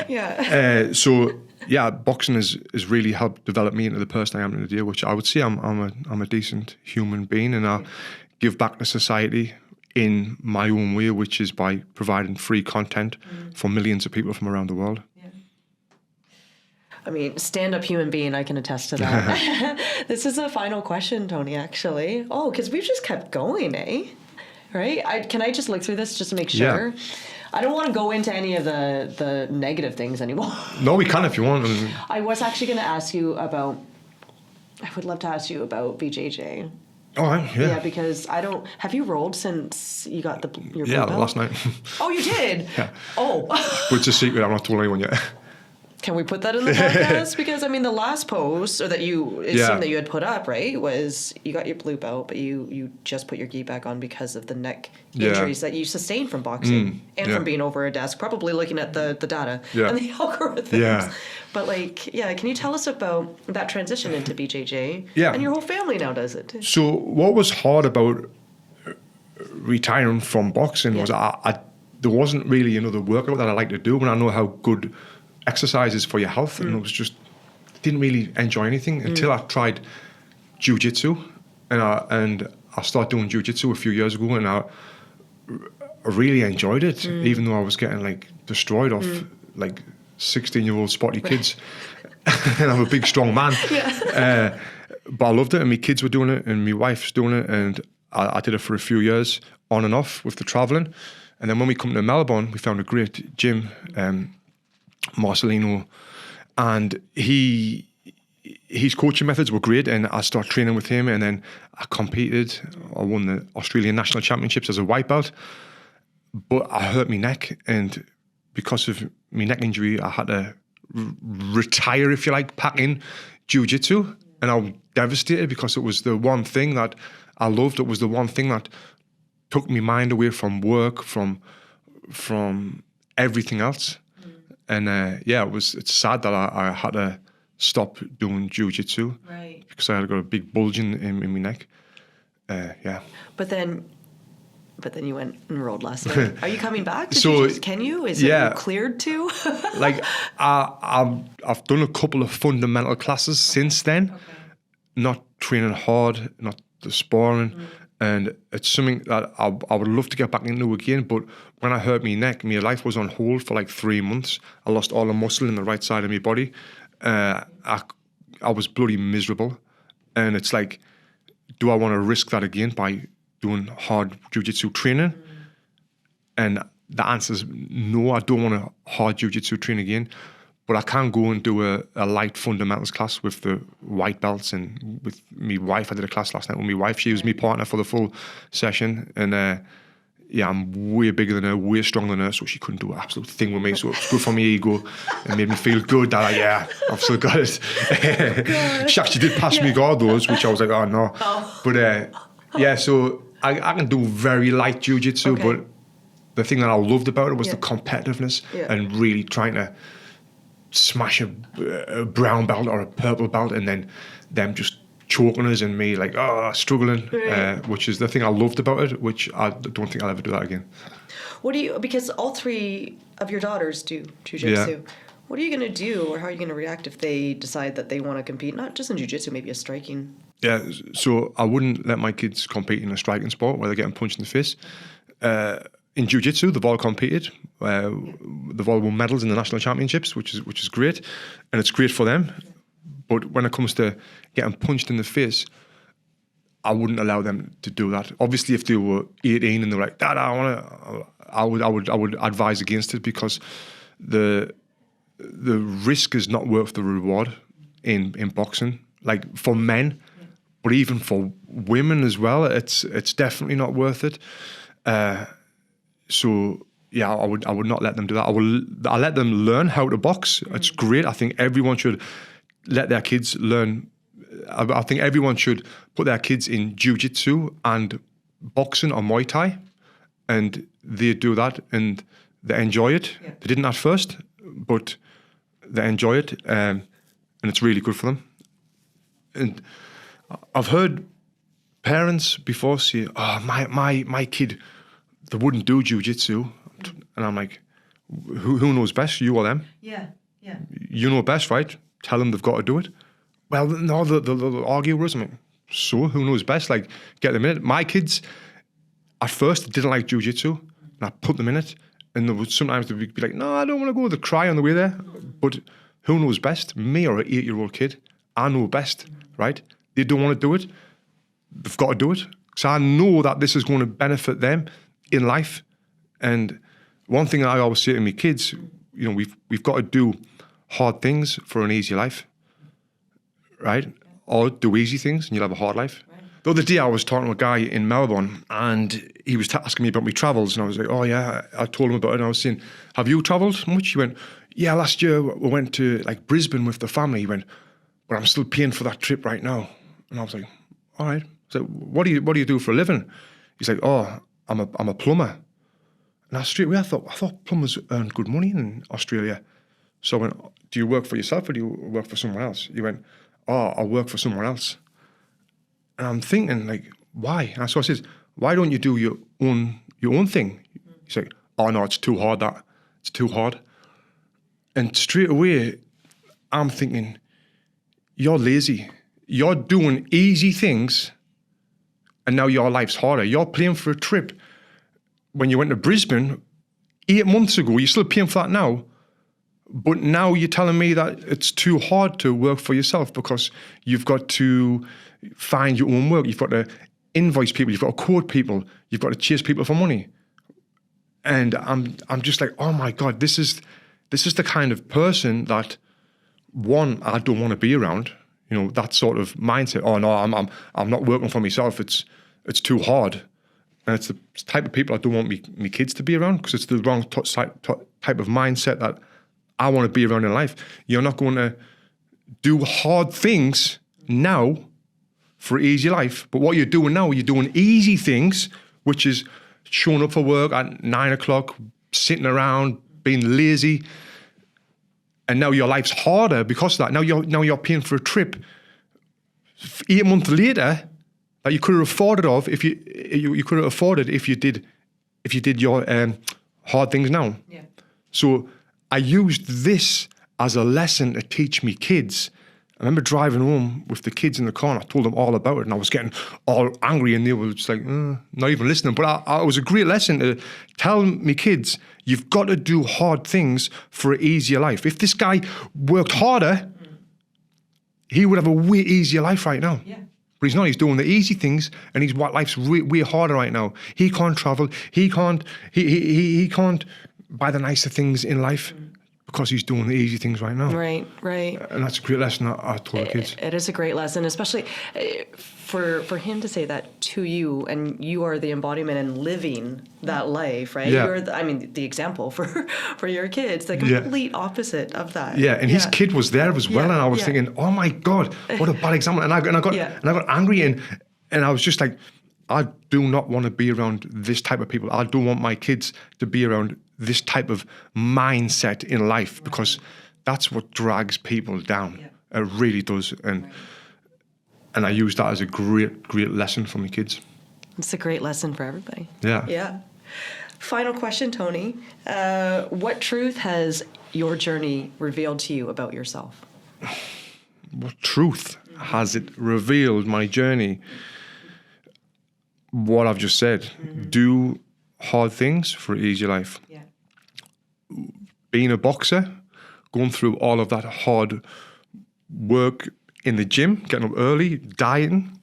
Yeah. So yeah, boxing has really helped develop me into the person I am today, which I would say I'm a decent human being, and I give back to society in my own way, which is by providing free content for millions of people from around the world. I mean, stand-up human being, I can attest to that. This is a final question, Tony, actually. Oh, because we've just kept going, eh? Right? Can I just look through this just to make sure? Yeah. I don't want to go into any of the negative things anymore. No, we can if you want. I was actually going to ask you about, I would love to ask you about BJJ. Oh, yeah. Yeah, because have you rolled since you got your blue belt? Last night. Oh, you did? Yeah. Oh. But it's a secret, I'm not telling anyone yet. Can we put that in the podcast? Because, I mean, the last post, or that it seemed that you had put up, right, was you got your blue belt, but you just put your gi back on because of the neck injuries that you sustained from boxing and from being over a desk, probably looking at the data and the algorithms. Yeah. But, can you tell us about that transition into BJJ? Yeah. And your whole family now does it, too. So what was hard about retiring from boxing was there wasn't really another workout that I like to do, and I know how good exercises for your health, and didn't really enjoy anything until I tried Jiu-Jitsu, and I started doing Jiu-Jitsu a few years ago, and I really enjoyed it, even though I was getting destroyed off 16-year-old spotty kids, and I'm a big strong man. But I loved it, and my kids were doing it, and my wife's doing it, and I did it for a few years on and off with the traveling, and then when we come to Melbourne, we found a great gym. Marcelino, and his coaching methods were great, and I started training with him, and then I competed. I won the Australian National Championships as a white belt, but I hurt my neck, and because of my neck injury, I had to retire, if you like, pack in Jiu-Jitsu, and I was devastated because it was the one thing that I loved. It was the one thing that took my mind away from work, from everything else. And it's sad that I had to stop doing Jiu-Jitsu, right? Because I had got a big bulge in my neck. But then you went and rolled last night. Are you coming back? Can you? Is it cleared to? I've done a couple of fundamental classes since then. Okay. Not training hard, not the sparring. And it's something that I would love to get back into again. But when I hurt my neck, my life was on hold for 3 months. I lost all the muscle in the right side of my body. I was bloody miserable. And it's do I want to risk that again by doing hard jiu-jitsu training? And the answer is no, I don't want to hard jiu-jitsu train again. But I can go and do a light fundamentals class with the white belts, and with my wife. I did a class last night with my wife. She was my partner for the full session. And I'm way bigger than her, way stronger than her, so she couldn't do an absolute thing with me. So it was good for my ego and made me feel good that I've still got it. She actually did pass me guard those, which I was like, oh no. But so I can do very light jiu-jitsu, but the thing that I loved about it was the competitiveness and really trying to smash a brown belt or a purple belt, and then them just choking us and me struggling, which is the thing I loved about it, which I don't think I'll ever do that again. Because all three of your daughters do jiu-jitsu, what are you going to do, or how are you going to react if they decide that they want to compete, not just in jiu-jitsu, maybe a striking? Yeah, so I wouldn't let my kids compete in a striking sport where they're getting punched in the face. In jiu-jitsu, they've all competed. They've all won medals in the national championships, which is great, and it's great for them. But when it comes to getting punched in the face, I wouldn't allow them to do that. Obviously, if they were 18 and they're like, "Dad, I would advise against it, because the risk is not worth the reward in boxing. For men, but even for women as well, it's definitely not worth it. So yeah, I would not let them do that. I let them learn how to box. It's great. I think everyone should let their kids learn. I think everyone should put their kids in jiu-jitsu and boxing or Muay Thai, and they do that and they enjoy it. Yeah. They didn't at first, but they enjoy it, and it's really good for them. And I've heard parents before say, oh, my kid, they wouldn't do jiu-jitsu. And I'm like, who knows best, you or them? Yeah. You know best, right? Tell them they've got to do it. Well, no, they'll argue with us. I'm like, so who knows best? Like, get them in it. My kids, at first, didn't like jiu-jitsu, and I put them in it. And sometimes they would be like, no, I don't want to go. They'd cry on the way there. But who knows best? Me or an 8-year-old kid? I know best, right? They don't want to do it. They've got to do it. So I know that this is going to benefit them in life. And one thing I always say to my kids, we've got to do hard things for an easy life, right? Or do easy things and you'll have a hard life. Right. The other day I was talking to a guy in Melbourne and he was asking me about my travels and I was like, oh yeah, I told him about it and I was saying, have you travelled much? He went, yeah, last year we went to like Brisbane with the family. He went, but I'm still paying for that trip right now. And I was like, all right. So what do you do for a living? He's like, oh, I'm a plumber. And straight away I thought plumbers earn good money in Australia. So I went, do you work for yourself or do you work for someone else? He went, oh, I work for someone else. And I'm thinking, like, why? And so I says, why don't you do your own thing? He's like, oh no, it's too hard that. It's too hard. And straight away, I'm thinking, you're lazy. You're doing easy things and now your life's harder. You're paying for a trip. When you went to Brisbane 8 months ago, you're still paying for that now. But now you're telling me that it's too hard to work for yourself because you've got to find your own work. You've got to invoice people. You've got to quote people. You've got to chase people for money. And I'm just like, oh my God, this is the kind of person that, one, I don't want to be around. That sort of mindset. Oh no, I'm not working for myself. It's too hard. And it's the type of people I don't want me kids to be around because it's the wrong type of mindset that I want to be around in life. You're not going to do hard things now for an easy life. But what you're doing now, you're doing easy things, which is showing up for work at 9 o'clock, sitting around, being lazy. And now your life's harder because of that. Now you're paying for a trip 8 months later that you could have afforded if you could have afforded if you did your hard things now. Yeah. So I used this as a lesson to teach me kids. I remember driving home with the kids in the car and I told them all about it and I was getting all angry and they were just like, not even listening. But it was a great lesson to tell me kids, you've got to do hard things for an easier life. If this guy worked harder, he would have a way easier life right now. Yeah. But he's not. He's doing the easy things, and his life's way harder right now. He can't travel. He can't buy the nicer things in life because he's doing the easy things right now. Right. And that's a great lesson I told the kids. It is a great lesson, especially for him to say that to you, and you are the embodiment and living that life, right? Yeah. You're the example for your kids, the complete opposite of that. Yeah, and his kid was there as well, and I was thinking, oh my God, what a bad example. And I got angry, and I was just like, I do not want to be around this type of people. I don't want my kids to be around this type of mindset in life because that's what drags people down. Yeah. It really does. And I use that as a great lesson for my kids. It's a great lesson for everybody. Yeah. Yeah. Final question, Tony. What truth has your journey revealed to you about yourself? What truth has it revealed my journey? What I've just said. Do hard things for an easy life. Yeah. Being a boxer, going through all of that hard work in the gym, getting up early, dieting,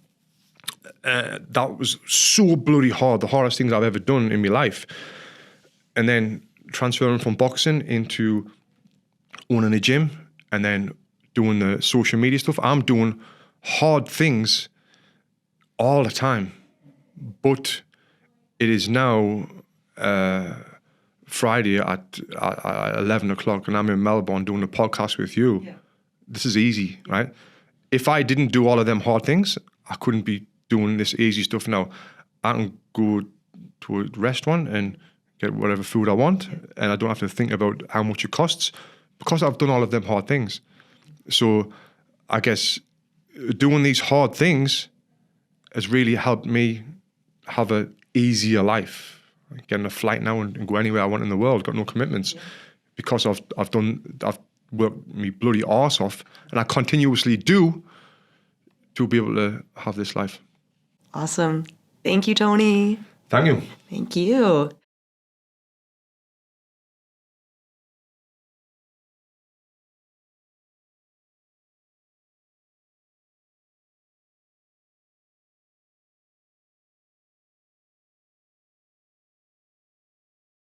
that was so bloody hard, the hardest things I've ever done in my life. And then transferring from boxing into owning a gym and then doing the social media stuff. I'm doing hard things all the time. But it is now Friday at 11 o'clock and I'm in Melbourne doing a podcast with you. Yeah. This is easy, right? If I didn't do all of them hard things, I couldn't be doing this easy stuff now. I can go to a restaurant and get whatever food I want, and I don't have to think about how much it costs because I've done all of them hard things. So I guess doing these hard things has really helped me have a easier life. Getting a flight now and go anywhere I want in the world, got no commitments, because I've worked me bloody arse off, and I continuously do, to be able to have this life. Awesome. Thank you, Tony. Thank you. Thank you.